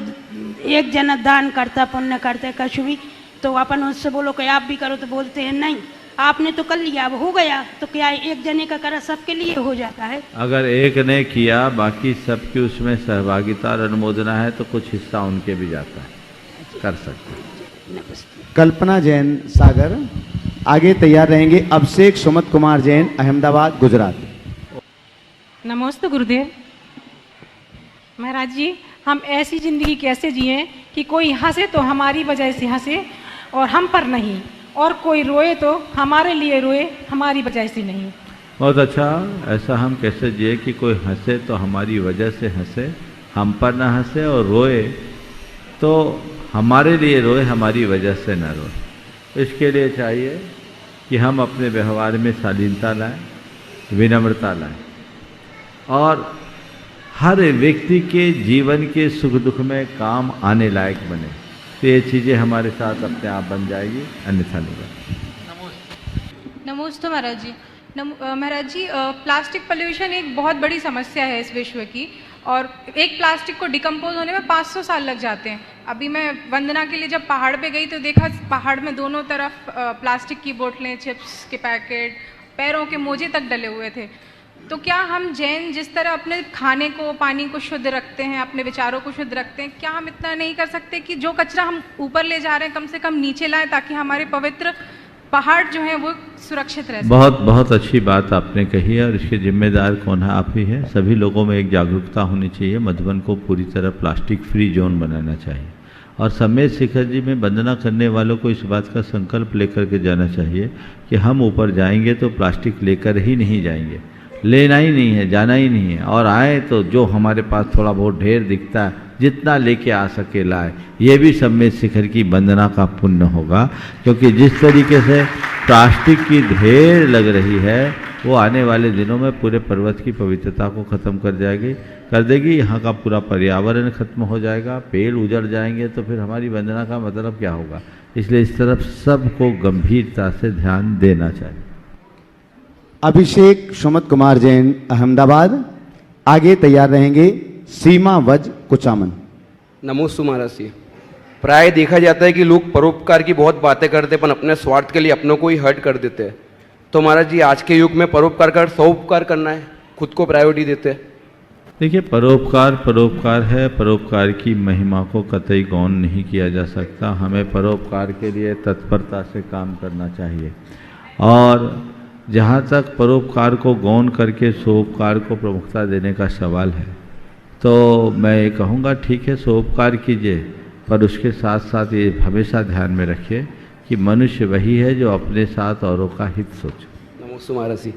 एक जना दान करता पुण्य करता है कछु भी, तो अपन उससे बोलो कि आप भी करो, तो बोलते हैं नहीं आपने तो कर लिया, अब हो गया। तो क्या एक जने का करा सबके लिए हो जाता है? अगर एक ने किया बाकी सबकी उसमें सहभागिता और अनुमोदना है तो कुछ हिस्सा उनके भी जाता है, कर सकते हैं। कल्पना जैन सागर, आगे तैयार रहेंगे अभिषेक सुमत कुमार जैन अहमदाबाद गुजरात। नमस्ते गुरुदेव। महाराज जी, हम ऐसी ज़िंदगी कैसे जिएं कि कोई हंसे तो हमारी वजह से हंसे और हम पर नहीं, और कोई रोए तो हमारे लिए रोए हमारी वजह से नहीं। बहुत अच्छा। ऐसा हम कैसे जिए कि कोई हंसे तो हमारी वजह से हंसे, हम पर ना हंसे, और रोए तो हमारे लिए रोए हमारी वजह से न रोए। इसके लिए चाहिए कि हम अपने व्यवहार में शालीनता लाएं, विनम्रता लाएं और हर व्यक्ति के जीवन के सुख दुख में काम आने लायक बने। तो ये चीज़ें हमारे साथ अपने आप बन जाएगी, अन्यथा नहीं बनेगी। नमस्ते महाराज जी। महाराज जी, प्लास्टिक पोल्यूशन एक बहुत बड़ी समस्या है इस विश्व की, और एक प्लास्टिक को डिकम्पोज होने में 500 साल लग जाते हैं। अभी मैं वंदना के लिए जब पहाड़ पे गई तो देखा पहाड़ में दोनों तरफ प्लास्टिक की बोतलें, चिप्स के पैकेट, पैरों के मोजे तक डले हुए थे। तो क्या हम जैन जिस तरह अपने खाने को, पानी को शुद्ध रखते हैं, अपने विचारों को शुद्ध रखते हैं, क्या हम इतना नहीं कर सकते कि जो कचरा हम ऊपर ले जा रहे हैं कम से कम नीचे लाएं, ताकि हमारे पवित्र पहाड़ जो हैं वो सुरक्षित रह सकें? बहुत बहुत अच्छी बात आपने कही है, और इसके जिम्मेदार कौन है? आप ही है। सभी लोगों में एक जागरूकता होनी चाहिए। मधुबन को पूरी तरह प्लास्टिक फ्री जोन बनाना चाहिए, और समेत शिखर जी में वंदना करने वालों को इस बात का संकल्प लेकर के जाना चाहिए कि हम ऊपर जाएंगे तो प्लास्टिक लेकर ही नहीं जाएंगे, लेना ही नहीं है, जाना ही नहीं है, और आए तो जो हमारे पास थोड़ा बहुत ढेर दिखता है जितना लेके आ सके लाए। ये भी सम्मेत शिखर की वंदना का पुण्य होगा, क्योंकि जिस तरीके से प्लास्टिक की ढेर लग रही है वो आने वाले दिनों में पूरे पर्वत की पवित्रता को ख़त्म कर देगी। यहाँ का पूरा पर्यावरण खत्म हो जाएगा, पेड़ उजड़ जाएंगे, तो फिर हमारी वंदना का मतलब क्या होगा? इसलिए इस तरफ सबको गंभीरता से ध्यान देना चाहिए। अभिषेक सुमत कुमार जैन अहमदाबाद, आगे तैयार रहेंगे सीमा वज कुचामन। नमोस्तु महाराज जी। प्राय देखा जाता है कि लोग परोपकार की बहुत बातें करते हैं, पर अपने स्वार्थ के लिए अपनों को ही हर्ट कर देते हैं। तो महाराज जी, आज के युग में परोपकार कर सौपकार करना है, खुद को प्रायोरिटी देते हैं। देखिए, परोपकार है। परोपकार की महिमा को कतई गौण नहीं किया जा सकता। हमें परोपकार के लिए तत्परता से काम करना चाहिए, और जहाँ तक परोपकार को गौण करके सोपकार को प्रमुखता देने का सवाल है, तो मैं ये कहूँगा ठीक है, सोपकार कीजिए, पर उसके साथ साथ ये हमेशा ध्यान में रखिए कि मनुष्य वही है जो अपने साथ औरों का हित सोचे। नमोस्तु महाराज जी।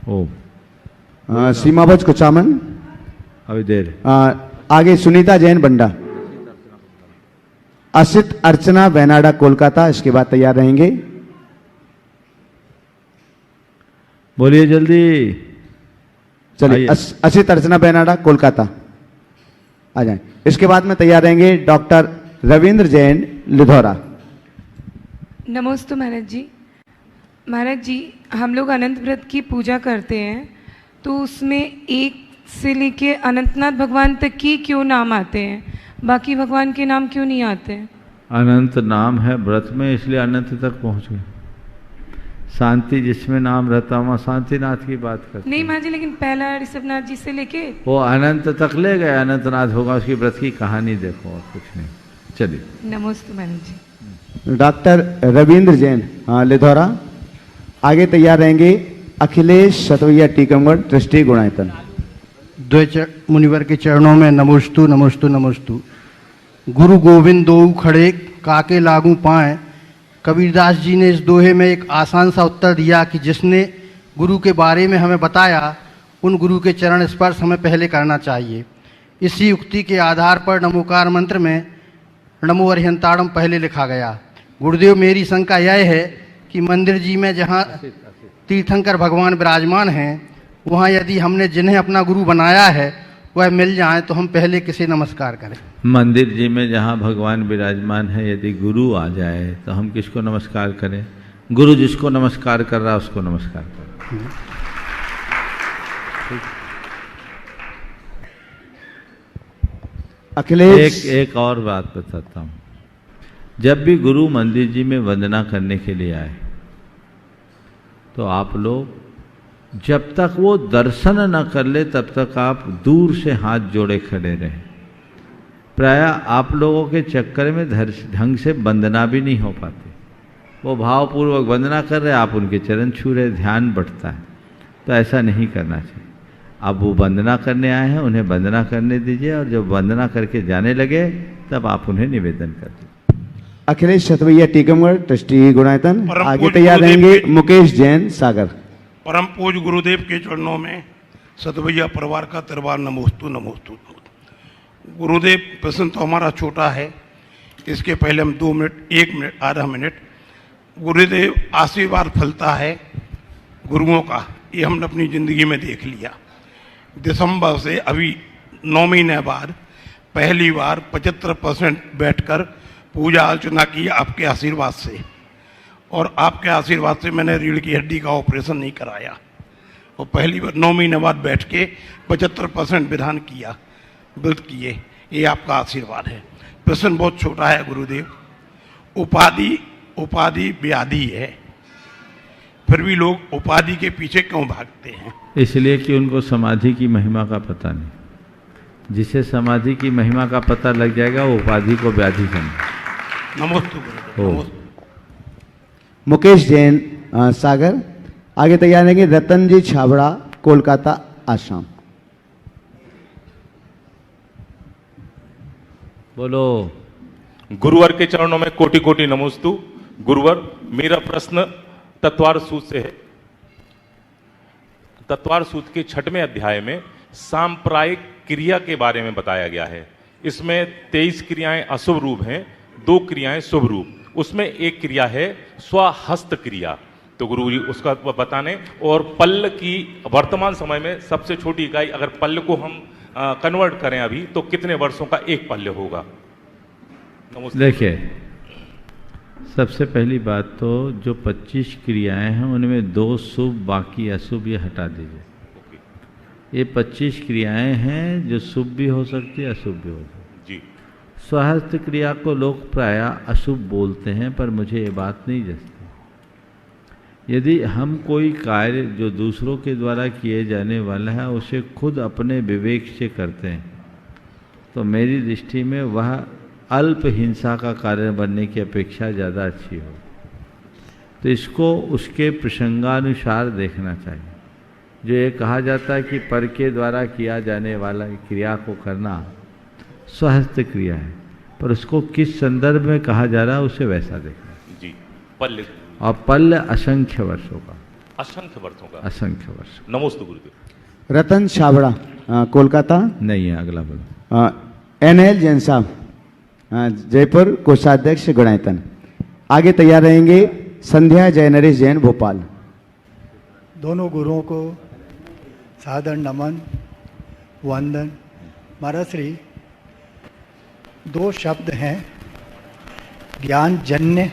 ओम। सीमावज कुचामन, अभी देर आगे सुनीता जैन बंडा, असित अर्चना बेनाडा कोलकाता, इसके बाद तैयार रहेंगे। बोलिए जल्दी। चलिए, असित अर्चना बेनाडा कोलकाता आ जाएं। इसके बाद में तैयार रहेंगे डॉक्टर रविंद्र जैन लिधौरा। नमस्ते महाराज जी। महाराज जी, हम लोग अनंत व्रत की पूजा करते हैं, तो उसमें एक से लेके अनंतनाथ भगवान तक की क्यों नाम आते हैं, बाकी भगवान के नाम क्यों नहीं आते हैं? अनंत नाम है व्रत में, इसलिए अनंत तक पहुँच गए। शांति जिसमें नाम रहता वहाँ शांतिनाथ की बात करते नहीं महाराज जी, लेकिन पहला ऋषभनाथ जी से लेके वो अनंत तक ले गए, अनंतनाथ होगा, उसकी व्रत की कहानी देखो और कुछ नहीं। चलिए नमस्ते महाराज जी। डॉक्टर रविंद्र जैन लिधौरा। आगे तैयार रहेंगे अखिलेश सतवैया टीकमगढ़, ट्रस्टी गुणायतन। द्वै मुनिवर के चरणों में नमोस्तु नमोस्तु नमोस्तु। गुरु गोविंद दो खड़े काके लागू पाए। कबीरदास जी ने इस दोहे में एक आसान सा उत्तर दिया कि जिसने गुरु के बारे में हमें बताया उन गुरु के चरण स्पर्श हमें पहले करना चाहिए। इसी उक्ति के आधार पर नमोकार मंत्र में नमो अर्हंताड़म पहले लिखा गया। गुरुदेव, मेरी शंका यह है कि मंदिर जी में जहाँ तीर्थंकर भगवान विराजमान हैं वहाँ यदि हमने जिन्हें अपना गुरु बनाया है वह मिल जाए तो हम पहले किसे नमस्कार करें? मंदिर जी में जहाँ भगवान विराजमान है यदि गुरु आ जाए तो हम किसको नमस्कार करें? गुरु जिसको नमस्कार कर रहा है उसको नमस्कार करें। अखिलेश एक और बात बताता हूँ। जब भी गुरु मंदिर जी में वंदना करने के लिए आए तो आप लोग जब तक वो दर्शन न कर ले तब तक आप दूर से हाथ जोड़े खड़े रहें। प्राय आप लोगों के चक्कर में ढंग से वंदना भी नहीं हो पाती। वो भावपूर्वक वंदना कर रहे, आप उनके चरण छू रहे, ध्यान बढ़ता है। तो ऐसा नहीं करना चाहिए। अब वो वंदना करने आए हैं, उन्हें वंदना करने दीजिए और जब वंदना करके जाने लगे तब आप उन्हें निवेदन कर दीजिए। अखिलेश सतवैया टीकमगढ़, ट्रस्टी गुणायतन। आगे तैयार रहेंगे मुकेश जैन सागर। परम पूज्य गुरुदेव के चरणों में सतवैया परिवार का तिरबार नमोस्तु नमोस्तु। गुरुदेव, प्रश्न तो हमारा छोटा है, इसके पहले हम 2 मिनट, 1 मिनट, आधा मिनट। गुरुदेव, आशीर्वाद फलता है गुरुओं का, ये हमने अपनी ज़िंदगी में देख लिया। दिसंबर से अभी 9 महीने बाद पहली बार 75% बैठकर पूजा अर्चना की आपके आशीर्वाद से, और आपके आशीर्वाद से मैंने रीढ़ की हड्डी का ऑपरेशन नहीं कराया। और पहली बार 9 महीने बाद बैठ के 75% विधान किया, व्रत किए, ये आपका आशीर्वाद है। प्रश्न बहुत छोटा है गुरुदेव। उपाधि व्याधि है, फिर भी लोग उपाधि के पीछे क्यों भागते हैं? इसलिए कि उनको समाधि की महिमा का पता नहीं। जिसे समाधि की महिमा का पता लग जाएगा वो उपाधि को व्याधि समझे। नमोस्तु गुरुदेव, नमोस्तु। मुकेश जैन सागर। आगे तैयार रहेंगे रतन जी छाबड़ा, कोलकाता आसाम। बोलो। गुरुवर के चरणों में कोटि कोटि नमोस्तु। गुरुवर, मेरा प्रश्न तत्वार सूत से है। तत्वार सूत के 6वें अध्याय में सांप्रदायिक क्रिया के बारे में बताया गया है। इसमें 23 क्रियाएं अशुभ रूप हैं, 2 क्रियाएं शुभ रूप। उसमें एक क्रिया है स्वहस्त क्रिया, तो गुरु जी उसका बताने। और पल्ल की वर्तमान समय में सबसे छोटी इकाई, अगर पल्ल को हम कन्वर्ट करें अभी तो कितने वर्षों का एक पल्ल होगा? देखिए, सबसे पहली बात तो जो 25 क्रियाएं हैं उनमें 2 शुभ बाकी अशुभ, ये हटा दीजिए। ये 25 क्रियाएं हैं जो शुभ भी हो सकती है अशुभ भी हो सकती है। जी। स्वहस्त क्रिया को लोग प्रायः अशुभ बोलते हैं, पर मुझे ये बात नहीं जचती। यदि हम कोई कार्य जो दूसरों के द्वारा किए जाने वाला है उसे खुद अपने विवेक से करते हैं तो मेरी दृष्टि में वह अल्प हिंसा का कारण बनने की अपेक्षा ज़्यादा अच्छी हो। तो इसको उसके प्रसंगानुसार देखना चाहिए। जो ये कहा जाता है कि पर के द्वारा किया जाने वाला क्रिया को करना स्वहस्त क्रिया है, पर उसको किस संदर्भ में कहा जा रहा है उसे वैसा देखना। जी। पल्ल और पल्ल असंख्य वर्षों का, असंख्य वर्षों का, असंख्य वर्ष। नमोस्तु गुरुदेव। रतन छाबड़ा, कोलकाता। नहीं है, अगला बोलो। NL जैन साहब, जयपुर, कोषाध्यक्ष गुणायतन। आगे तैयार रहेंगे संध्या जय नरेश जैन, भोपाल। दोनों गुरुओं को सादर नमन, वंदन। महाराज श्री, 2 शब्द हैं, ज्ञान जन्य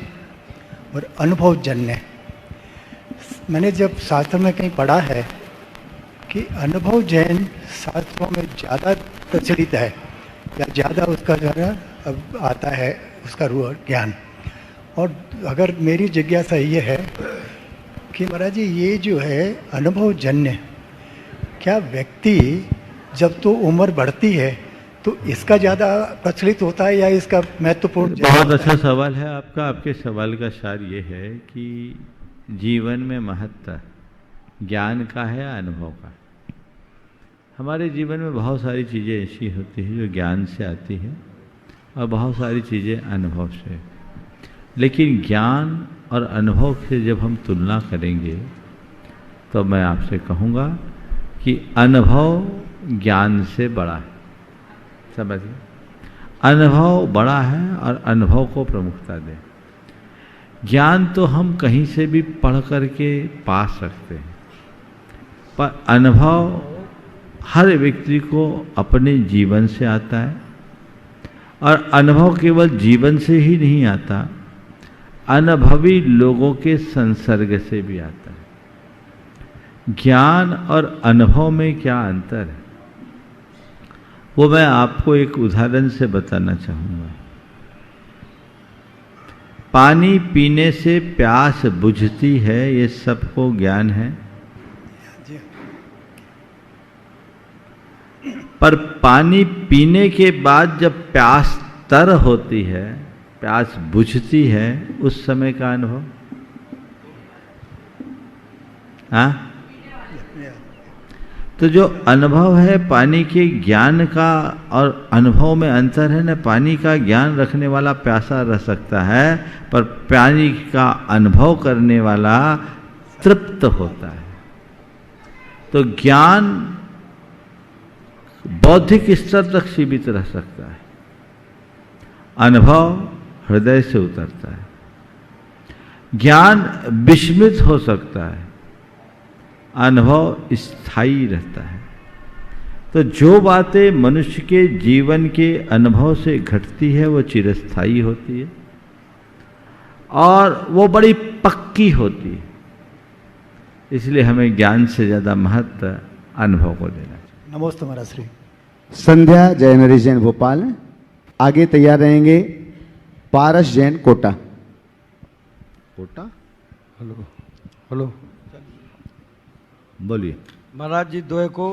और अनुभव जन्य। मैंने जब शास्त्र में कहीं पढ़ा है कि अनुभव जैन शास्त्रों में ज़्यादा प्रचलित है या ज़्यादा उसका जो है अब आता है उसका रूह ज्ञान। और अगर मेरी जिज्ञासा ये है कि महाराज जी ये जो है अनुभवजन्य, क्या व्यक्ति जब तो उम्र बढ़ती है तो इसका ज़्यादा प्रचलित होता है या इसका महत्वपूर्ण? बहुत अच्छा सवाल है आपका। आपके सवाल का सार ये है कि जीवन में महत्व ज्ञान का है या अनुभव का? हमारे जीवन में बहुत सारी चीज़ें ऐसी होती हैं जो ज्ञान से आती हैं और बहुत सारी चीज़ें अनुभव से। लेकिन ज्ञान और अनुभव से जब हम तुलना करेंगे तो मैं आपसे कहूँगा कि अनुभव ज्ञान से बड़ा है। समझिए, अनुभव बड़ा है और अनुभव को प्रमुखता दें। ज्ञान तो हम कहीं से भी पढ़ करके पा सकते हैं, पर अनुभव हर व्यक्ति को अपने जीवन से आता है। और अनुभव केवल जीवन से ही नहीं आता, अनुभवी लोगों के संसर्ग से भी आता है। ज्ञान और अनुभव में क्या अंतर है वो मैं आपको एक उदाहरण से बताना चाहूँगा। पानी पीने से प्यास बुझती है, ये सबको ज्ञान है। पर पानी पीने के बाद जब प्यास तर होती है, प्यास बुझती है, उस समय का अनुभव हाँ? तो जो अनुभव है पानी के ज्ञान का और अनुभव में अंतर है ना। पानी का ज्ञान रखने वाला प्यासा रह सकता है, पर पानी का अनुभव करने वाला तृप्त होता है। तो ज्ञान बौद्धिक स्तर तक सीमित रह सकता है, अनुभव हृदय से उतरता है। ज्ञान विस्मृत हो सकता है, अनुभव स्थायी रहता है। तो जो बातें मनुष्य के जीवन के अनुभव से घटती है वो चिरस्थायी होती है और वो बड़ी पक्की होती है। इसलिए हमें ज्ञान से ज़्यादा महत्व अनुभव को देना चाहिए। नमस्ते महाराज श्री। संध्या जैन जैन भोपाल, आगे तैयार रहेंगे पारस जैन कोटा। कोटा हेलो हेलो बोलिए। महाराज जी दोहे को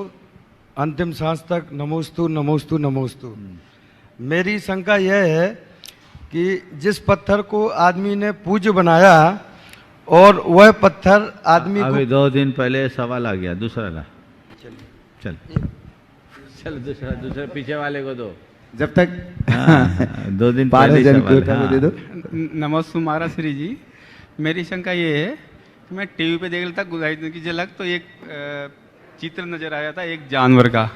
अंतिम सांस तक नमोस्तु नमोस्तु नमोस्तु। मेरी शंका यह है कि जिस पत्थर को आदमी ने पूज्य बनाया और वह पत्थर आदमी अभी 2 दिन पहले सवाल आ गया, दूसरा ला। चल चल दूसरा पीछे वाले को दो जब तक 2 दिन पहले सवाल दे दो। नमस्ते महाराज श्री जी, मेरी शंका ये है कि मैं टीवी पे देख लेता गुजाई की झलक, तो एक चित्र नजर आया था एक जानवर का,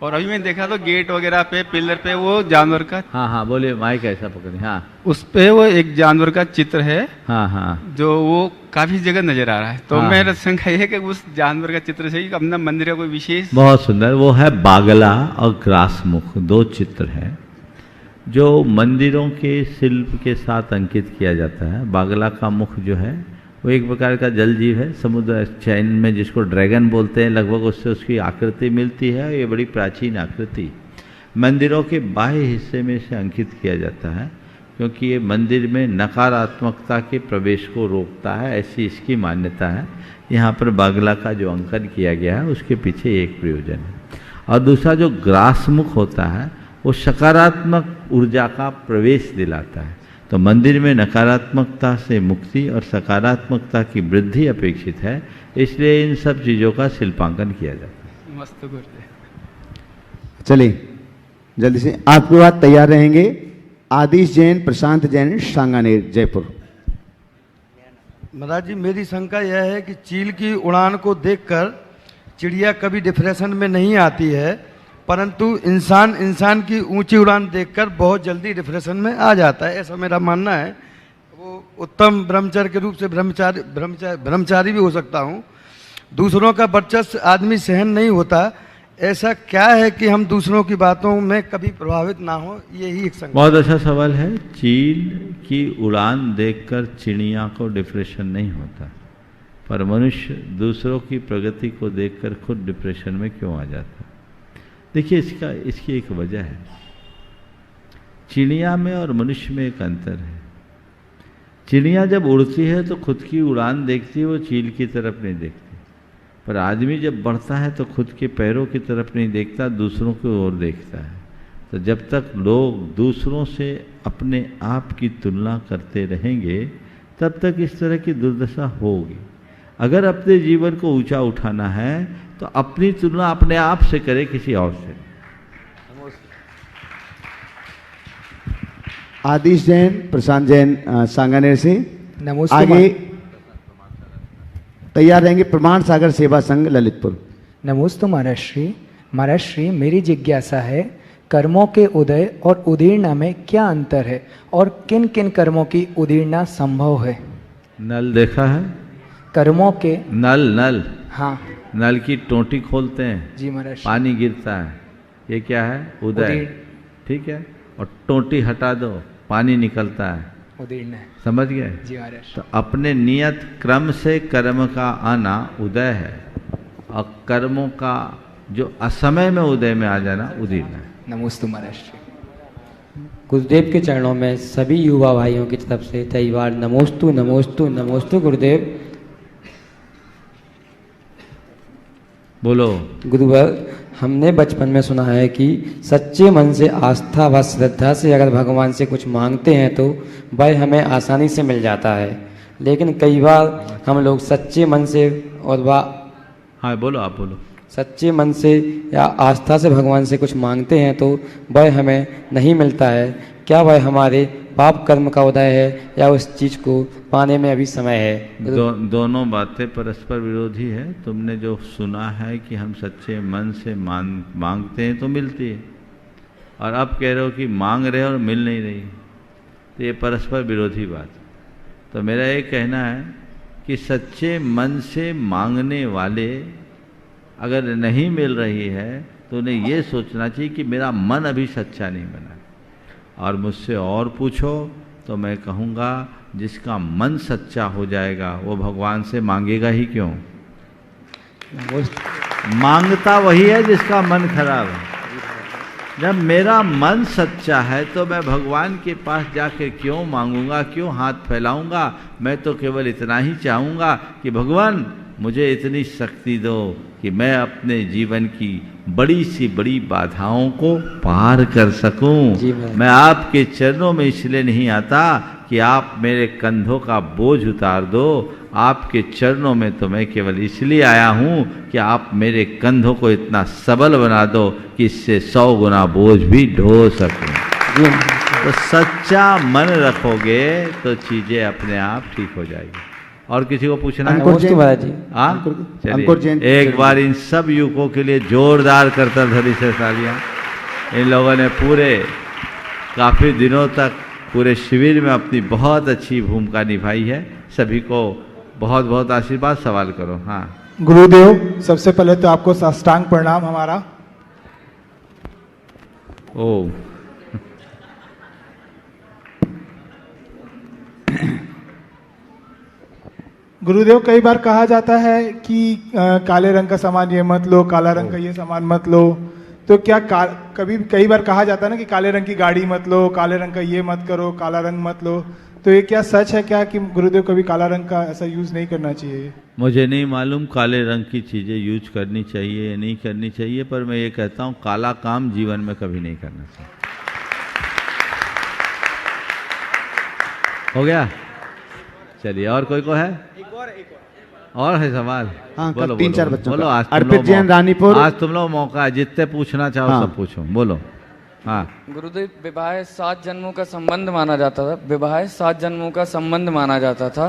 और अभी मैं देखा तो गेट वगैरह पे पिलर पे वो जानवर का। हाँ बोलिए, माइक ऐसा पकड़े। हाँ, उस पे वो एक जानवर का चित्र है। हाँ जो वो काफी जगह नजर आ रहा है। तो मेरा शंका ये है कि उस जानवर का चित्र से ही अपना मंदिर का कोई विशेष। बहुत सुंदर, वो है बागला और ग्रासमुख, 2 चित्र है जो मंदिरों के शिल्प के साथ अंकित किया जाता है। बागला का मुख जो है वो एक प्रकार का जल जीव है, समुद्र चैन में जिसको ड्रैगन बोलते हैं, लगभग उससे उसकी आकृति मिलती है। ये बड़ी प्राचीन आकृति मंदिरों के बाह्य हिस्से में से अंकित किया जाता है, क्योंकि ये मंदिर में नकारात्मकता के प्रवेश को रोकता है, ऐसी इसकी मान्यता है। यहाँ पर बागला का जो अंकन किया गया है उसके पीछे एक प्रयोजन है। और दूसरा जो ग्रासमुख होता है वो सकारात्मक ऊर्जा का प्रवेश दिलाता है। तो मंदिर में नकारात्मकता से मुक्ति और सकारात्मकता की वृद्धि अपेक्षित है, इसलिए इन सब चीज़ों का शिल्पांकन किया जाता है। मस्त गुरुदेव। चलिए जल्दी से आपके बाद तैयार रहेंगे आदिश जैन, प्रशांत जैन, सांगानेर, जयपुर। महाराज जी मेरी शंका यह है कि चील की उड़ान को देखकर चिड़िया कभी डिप्रेशन में नहीं आती है, परंतु इंसान की ऊंची उड़ान देखकर बहुत जल्दी डिप्रेशन में आ जाता है, ऐसा मेरा मानना है। वो उत्तम ब्रह्मचर्य के रूप से ब्रह्मचारी भी हो सकता हूँ। दूसरों का वर्चस्व आदमी सहन नहीं होता, ऐसा क्या है कि हम दूसरों की बातों में कभी प्रभावित ना हो, यही एक संकल्प। बहुत अच्छा सवाल है। चील की उड़ान देखकर चिड़िया को डिप्रेशन नहीं होता, पर मनुष्य दूसरों की प्रगति को देखकर खुद डिप्रेशन में क्यों आ जाता है? देखिए, इसकी एक वजह है। चिड़िया में और मनुष्य में एक अंतर है। चिड़िया जब उड़ती है तो खुद की उड़ान देखती है, वो चील की तरफ नहीं देखती। पर आदमी जब बढ़ता है तो खुद के पैरों की तरफ नहीं देखता, दूसरों की ओर देखता है। तो जब तक लोग दूसरों से अपने आप की तुलना करते रहेंगे तब तक इस तरह की दुर्दशा होगी। अगर अपने जीवन को ऊंचा उठाना है तो अपनी तुलना अपने आप से करे, किसी और से। आदिश जैन, प्रशांत जैन सांगानेर से नमस्ते। आगे तैयार रहेंगे प्रमाण सागर सेवा संघ ललितपुर। नमोस्तु महाराष्ट्री। महाराष्ट्री, मेरी जिज्ञासा है, कर्मों के उदय और उदीर्णा में क्या अंतर है और किन किन कर्मों की उदीर्णा संभव है? नल देखा है? कर्मों के नल हाँ, नल की टोंटी खोलते हैं जी महाराज, पानी गिरता है, ये क्या है? उदय। ठीक है। और टोंटी हटा दो, पानी निकलता है, उदीर्ण है। समझ गए? जी महाराज। तो अपने नियत क्रम से कर्म का आना उदय है, और कर्मों का जो असमय में उदय में आ जाना उदीर्ण है। नमोस्तु महाराज। गुरुदेव के चरणों में सभी युवा भाइयों की तरफ से कई बार नमोस्तु नमोस्तु नमोस्तु गुरुदेव। बोलो। गुरुवर, हमने बचपन में सुना है कि सच्चे मन से, आस्था व श्रद्धा से अगर भगवान से कुछ मांगते हैं तो वह हमें आसानी से मिल जाता है। लेकिन कई बार हम लोग सच्चे मन से और हाँ बोलो, आप बोलो। सच्चे मन से या आस्था से भगवान से कुछ मांगते हैं तो वह हमें नहीं मिलता है। क्या वह हमारे पाप कर्म का उदय है या उस चीज़ को पाने में अभी समय है? दोनों बातें परस्पर विरोधी है। तुमने जो सुना है कि हम सच्चे मन से मांगते हैं तो मिलती है, और अब कह रहे हो कि मांग रहे हो और मिल नहीं रही, तो ये परस्पर विरोधी बात। तो मेरा ये कहना है कि सच्चे मन से मांगने वाले अगर नहीं मिल रही है तो उन्हें ये सोचना चाहिए कि मेरा मन अभी सच्चा नहीं बना। और मुझसे और पूछो तो मैं कहूँगा जिसका मन सच्चा हो जाएगा वो भगवान से मांगेगा ही क्यों? मांगता वही है जिसका मन खराब है। जब मेरा मन सच्चा है तो मैं भगवान के पास जाकर क्यों मांगूंगा, क्यों हाथ फैलाऊंगा? मैं तो केवल इतना ही चाहूँगा कि भगवान मुझे इतनी शक्ति दो कि मैं अपने जीवन की बड़ी सी बड़ी बाधाओं को पार कर सकूं। मैं आपके चरणों में इसलिए नहीं आता कि आप मेरे कंधों का बोझ उतार दो, आपके चरणों में तो मैं केवल इसलिए आया हूं कि आप मेरे कंधों को इतना सबल बना दो कि इससे 100 गुना बोझ भी ढो सकूं। तो सच्चा मन रखोगे तो चीजें अपने आप ठीक हो जाएगी। और किसी को पूछना है? अंकुर जैन, एक बार इन सब युवकों के लिए जोरदार करतलध्वनि से तालियां। इन लोगों ने पूरे काफ़ी दिनों तक पूरे शिविर में अपनी बहुत अच्छी भूमिका निभाई है। सभी को बहुत बहुत आशीर्वाद। सवाल करो। हाँ गुरुदेव, सबसे पहले तो आपको साष्टांग प्रणाम हमारा। ओ गुरुदेव, कई बार कहा जाता है कि काले रंग का सामान ये मत लो, काला रंग का ये सामान मत लो। तो क्या कई बार कहा जाता है ना कि काले रंग की गाड़ी मत लो, काले रंग का ये मत करो, काला रंग मत लो। तो ये क्या सच है क्या कि गुरुदेव कभी काला रंग का ऐसा यूज नहीं करना चाहिए? मुझे नहीं मालूम काले रंग की चीज़ें यूज करनी चाहिए या नहीं करनी चाहिए, पर मैं ये कहता हूँ काला काम जीवन में कभी नहीं करना चाहिए। हो गया? चलिए, और कोई को है? और है सवाल? हाँ, बोलो, 3-4 बच्चों बोलो। का। आज अर्पित जैन, रानीपुर। आज तुम लोग मौका है, जितने पूछना चाहो हाँ। सब पूछो। बोलो। हाँ गुरुदेव, विवाह 7 जन्मों का संबंध माना जाता था। विवाह 7 जन्मों का संबंध माना जाता था,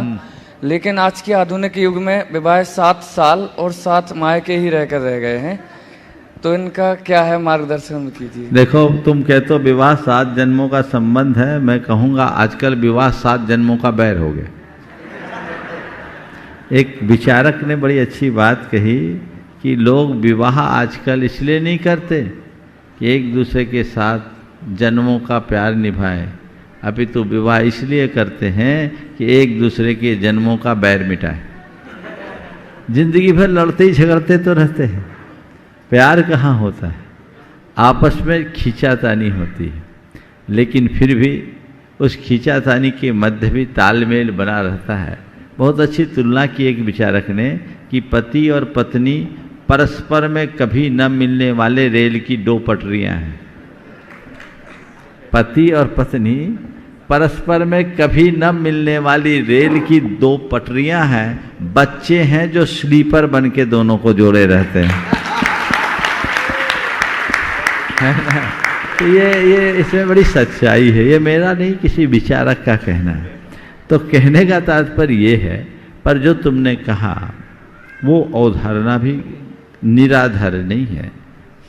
लेकिन आज के आधुनिक युग में विवाह 7 साल और 7 माह के ही रहकर रह गए हैं। तो इनका क्या है, मार्गदर्शन कीजिए। देखो, तुम कहते हो विवाह 7 जन्मों का संबंध है, मैं कहूँगा आजकल विवाह 7 जन्मों का बैर हो गया। एक विचारक ने बड़ी अच्छी बात कही कि लोग विवाह आजकल इसलिए नहीं करते कि एक दूसरे के साथ जन्मों का प्यार निभाएं, अपितु विवाह इसलिए करते हैं कि एक दूसरे के जन्मों का बैर मिटाएं। जिंदगी भर लड़ते ही झगड़ते तो रहते हैं, प्यार कहाँ होता है, आपस में खींचातानी होती है। लेकिन फिर भी उस खींचातानी के मध्य भी तालमेल बना रहता है। बहुत अच्छी तुलना की एक विचारक ने कि पति और पत्नी परस्पर में कभी न मिलने वाले रेल की दो पटरियां हैं। पति और पत्नी परस्पर में कभी न मिलने वाली रेल की दो पटरियां हैं, बच्चे हैं जो स्लीपर बन के दोनों को जोड़े रहते हैं। है ना? तो ये इसमें बड़ी सच्चाई है। ये मेरा नहीं, किसी विचारक का कहना है। तो कहने का तात्पर्य ये है, पर जो तुमने कहा वो अवधारणा भी निराधार नहीं है,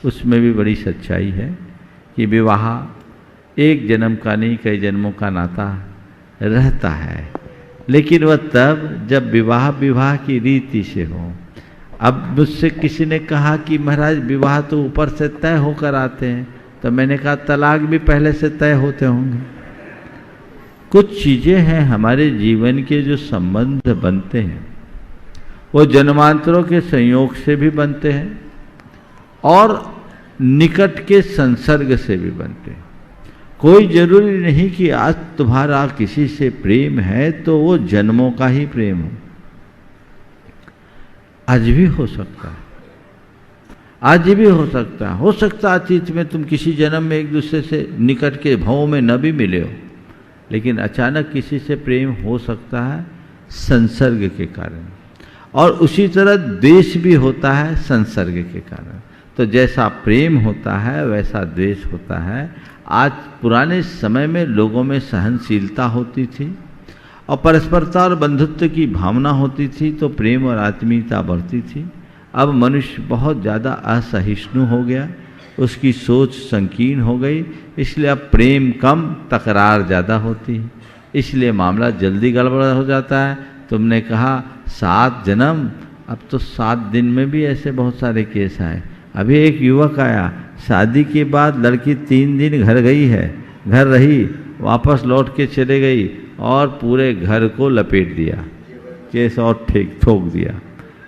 उसमें भी बड़ी सच्चाई है कि विवाह एक जन्म का नहीं कई जन्मों का नाता रहता है, लेकिन वह तब जब विवाह की रीति से हो। अब मुझसे किसी ने कहा कि महाराज विवाह तो ऊपर से तय होकर आते हैं, तो मैंने कहा तलाक भी पहले से तय होते होंगे। कुछ चीज़ें हैं हमारे जीवन के जो संबंध बनते हैं वो जन्मांतरों के संयोग से भी बनते हैं और निकट के संसर्ग से भी बनते हैं। कोई जरूरी नहीं कि आज तुम्हारा किसी से प्रेम है तो वो जन्मों का ही प्रेम हो, आज भी हो सकता है, आज भी हो सकता है। हो सकता है अतीत में तुम किसी जन्म में एक दूसरे से निकट के भावों में न भी मिले हो, लेकिन अचानक किसी से प्रेम हो सकता है संसर्ग के कारण, और उसी तरह द्वेष भी होता है संसर्ग के कारण। तो जैसा प्रेम होता है वैसा द्वेष होता है। आज पुराने समय में लोगों में सहनशीलता होती थी और परस्परता और बंधुत्व की भावना होती थी, तो प्रेम और आत्मीयता बढ़ती थी। अब मनुष्य बहुत ज़्यादा असहिष्णु हो गया, उसकी सोच संकीर्ण हो गई, इसलिए अब प्रेम कम तकरार ज़्यादा होती है, इसलिए मामला जल्दी गड़बड़ हो जाता है। तुमने कहा 7 जन्म, अब तो 7 दिन में भी ऐसे बहुत सारे केस आए। अभी एक युवक आया, शादी के बाद लड़की 3 दिन घर गई है, घर रही, वापस लौट के चले गई और पूरे घर को लपेट दिया, केस और ठोक दिया,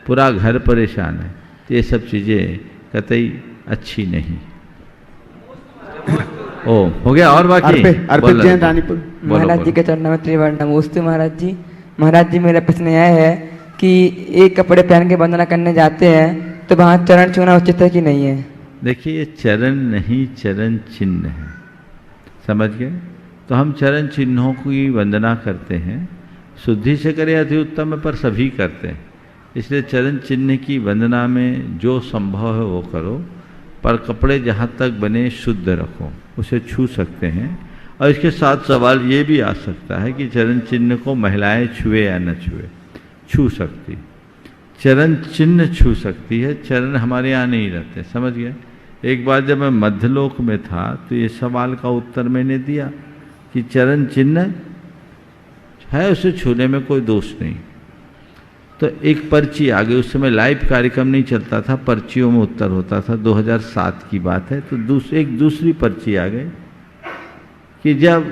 पूरा घर परेशान है। तो ये सब चीज़ें कतई अच्छी नहीं। ओ हो गया। और बाकी अर्पित जैन रानीपुर। महाराज जी के चरणों में त्रिवर्ण नमोस्तु। महाराज जी मेरा प्रश्न यह है कि एक कपड़े पहन के वंदना करने जाते हैं तो वहाँ चरण छूना उचित है कि नहीं है? देखिए, ये चरण नहीं, चरण चिन्ह है, समझ गए? तो हम चरण चिन्हों की वंदना करते हैं, शुद्धि से करें अति उत्तम है, पर सभी करते हैं। इसलिए चरण चिन्ह की वंदना में जो संभव है वो करो, पर कपड़े जहाँ तक बने शुद्ध रखो, उसे छू सकते हैं। और इसके साथ सवाल ये भी आ सकता है कि चरण चिन्ह को महिलाएं छुए या न छुए। छू सकती, चरण चिन्ह छू सकती है, चरण हमारे यहाँ नहीं रहते, समझ गए? एक बार जब मैं मध्यलोक में था तो ये सवाल का उत्तर मैंने दिया कि चरण चिन्ह है, उसे छूने में कोई दोष नहीं। तो एक पर्ची आ गई, उस समय लाइव कार्यक्रम नहीं चलता था, पर्चियों में उत्तर होता था, 2007 की बात है। तो एक दूसरी पर्ची आ गई कि जब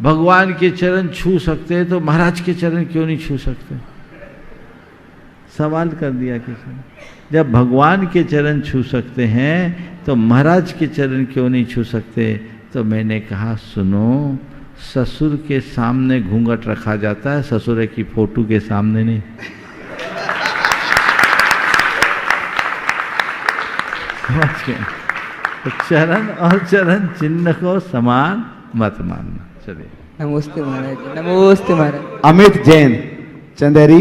भगवान के चरण छू सकते हैं तो महाराज के चरण क्यों नहीं छू सकते? सवाल कर दिया किसी ने। जब भगवान के चरण छू सकते हैं तो महाराज के चरण क्यों नहीं छू सकते? तो मैंने कहा सुनो, ससुर के सामने घूंघट रखा जाता है, ससुर की फोटो के सामने नहीं। तो चरण और चरण चिन्ह को समान मत मानना। चलिए। नमस्ते महाराज। नमस्ते महाराज। अमित जैन चंदेरी।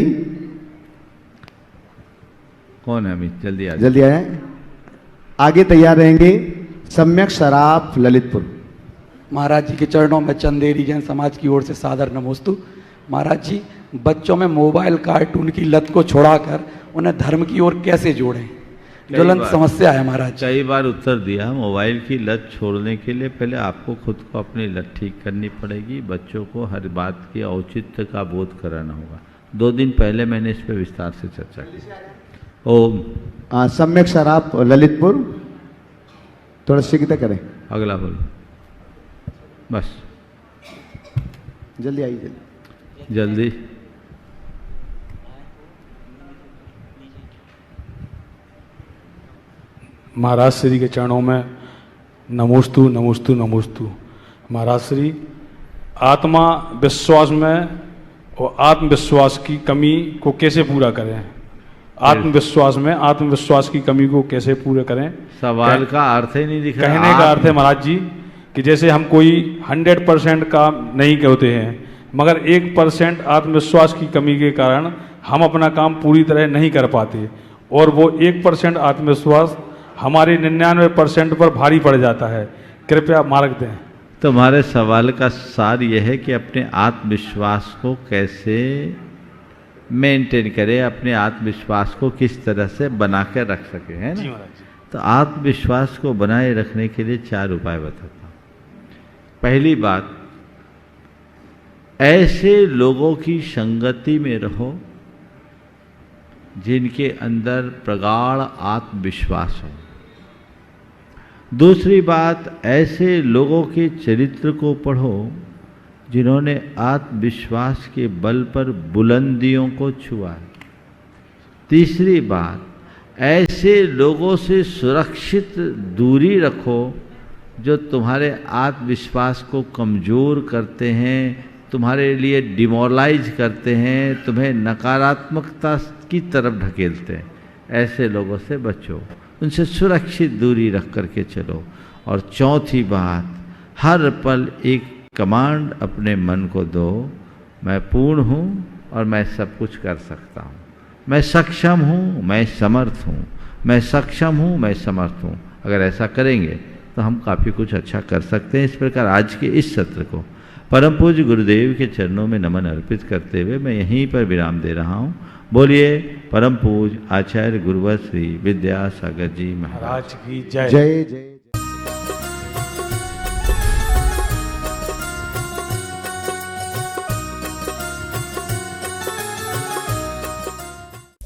कौन है अमित? जल्दी आ जल्दी आए। आगे तैयार रहेंगे सम्यक सराफ ललितपुर। महाराज जी के चरणों में चंदेरी जैन समाज की ओर से सादर नमोस्तु। महाराज जी, बच्चों में मोबाइल कार्टून की लत को छोड़ाकर उन्हें धर्म की ओर कैसे जोड़ें? ज्वलंत समस्या है महाराज। कई बार उत्तर दिया। मोबाइल की लत छोड़ने के लिए पहले आपको खुद को अपनी लत ठीक करनी पड़ेगी, बच्चों को हर बात के औचित्य का बोध कराना होगा। 2 दिन पहले मैंने इस पर विस्तार से चर्चा की। ओम। सम्यक सराफ ललितपुर, थोड़ा शीघ्र करें। अगला बोलो, बस जल्दी आइए। जल्दी। महाराज श्री के चरणों में नमोस्तु नमोस्तु नमोस्तु। महाराज श्री, आत्मा विश्वास में और आत्मविश्वास की कमी को कैसे पूरा करें? आत्मविश्वास में आत्मविश्वास की कमी को कैसे पूरा करें? सवाल का अर्थ ही नहीं दिख रहा। कहने का अर्थ है महाराज जी कि जैसे हम कोई 100% काम नहीं करते हैं, मगर 1% आत्मविश्वास की कमी के कारण हम अपना काम पूरी तरह नहीं कर पाते, और वो 1% आत्मविश्वास हमारे 99% पर भारी पड़ जाता है। कृपया मार्ग दें। तुम्हारे सवाल का सार यह है कि अपने आत्मविश्वास को कैसे मेंटेन करें, अपने आत्मविश्वास को किस तरह से बना कर रख सके, है ना? तो आत्मविश्वास को बनाए रखने के लिए 4 उपाय बताता हूँ। पहली बात, ऐसे लोगों की संगति में रहो जिनके अंदर प्रगाढ़ आत्मविश्वास हो। दूसरी बात, ऐसे लोगों के चरित्र को पढ़ो जिन्होंने आत्मविश्वास के बल पर बुलंदियों को छुआ है। तीसरी बात, ऐसे लोगों से सुरक्षित दूरी रखो जो तुम्हारे आत्मविश्वास को कमज़ोर करते हैं, तुम्हारे लिए डिमोरलाइज करते हैं, तुम्हें नकारात्मकता की तरफ ढकेलते हैं। ऐसे लोगों से बचो, उनसे सुरक्षित दूरी रख करके चलो। और चौथी बात, हर पल एक कमांड अपने मन को दो, मैं पूर्ण हूँ और मैं सब कुछ कर सकता हूँ, मैं सक्षम हूँ, मैं समर्थ हूँ, मैं सक्षम हूँ, मैं समर्थ हूँ। अगर ऐसा करेंगे तो हम काफ़ी कुछ अच्छा कर सकते हैं। इस प्रकार आज के इस सत्र को परम पूज्य गुरुदेव के चरणों में नमन अर्पित करते हुए मैं यहीं पर विराम दे रहा हूँ। बोलिए परम पूज्य आचार्य गुरुवर श्री विद्यासागर जी महाराज की जय। जय जय।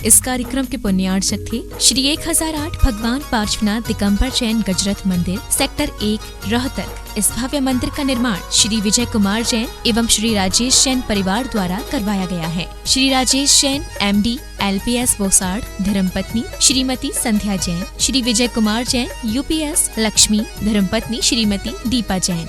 इस कार्यक्रम के पुण्यार्चक थे श्री 1008 भगवान पार्श्वनाथ दिगंबर जैन गजरथ मंदिर, सेक्टर 1, रोहतक। इस भव्य मंदिर का निर्माण श्री विजय कुमार जैन एवं श्री राजेश जैन परिवार द्वारा करवाया गया है। श्री राजेश जैन MD LPS बोसाड़, धर्मपत्नी श्रीमती संध्या जैन, श्री विजय कुमार जैन UPS लक्ष्मी, धर्मपत्नी श्रीमती दीपा जैन।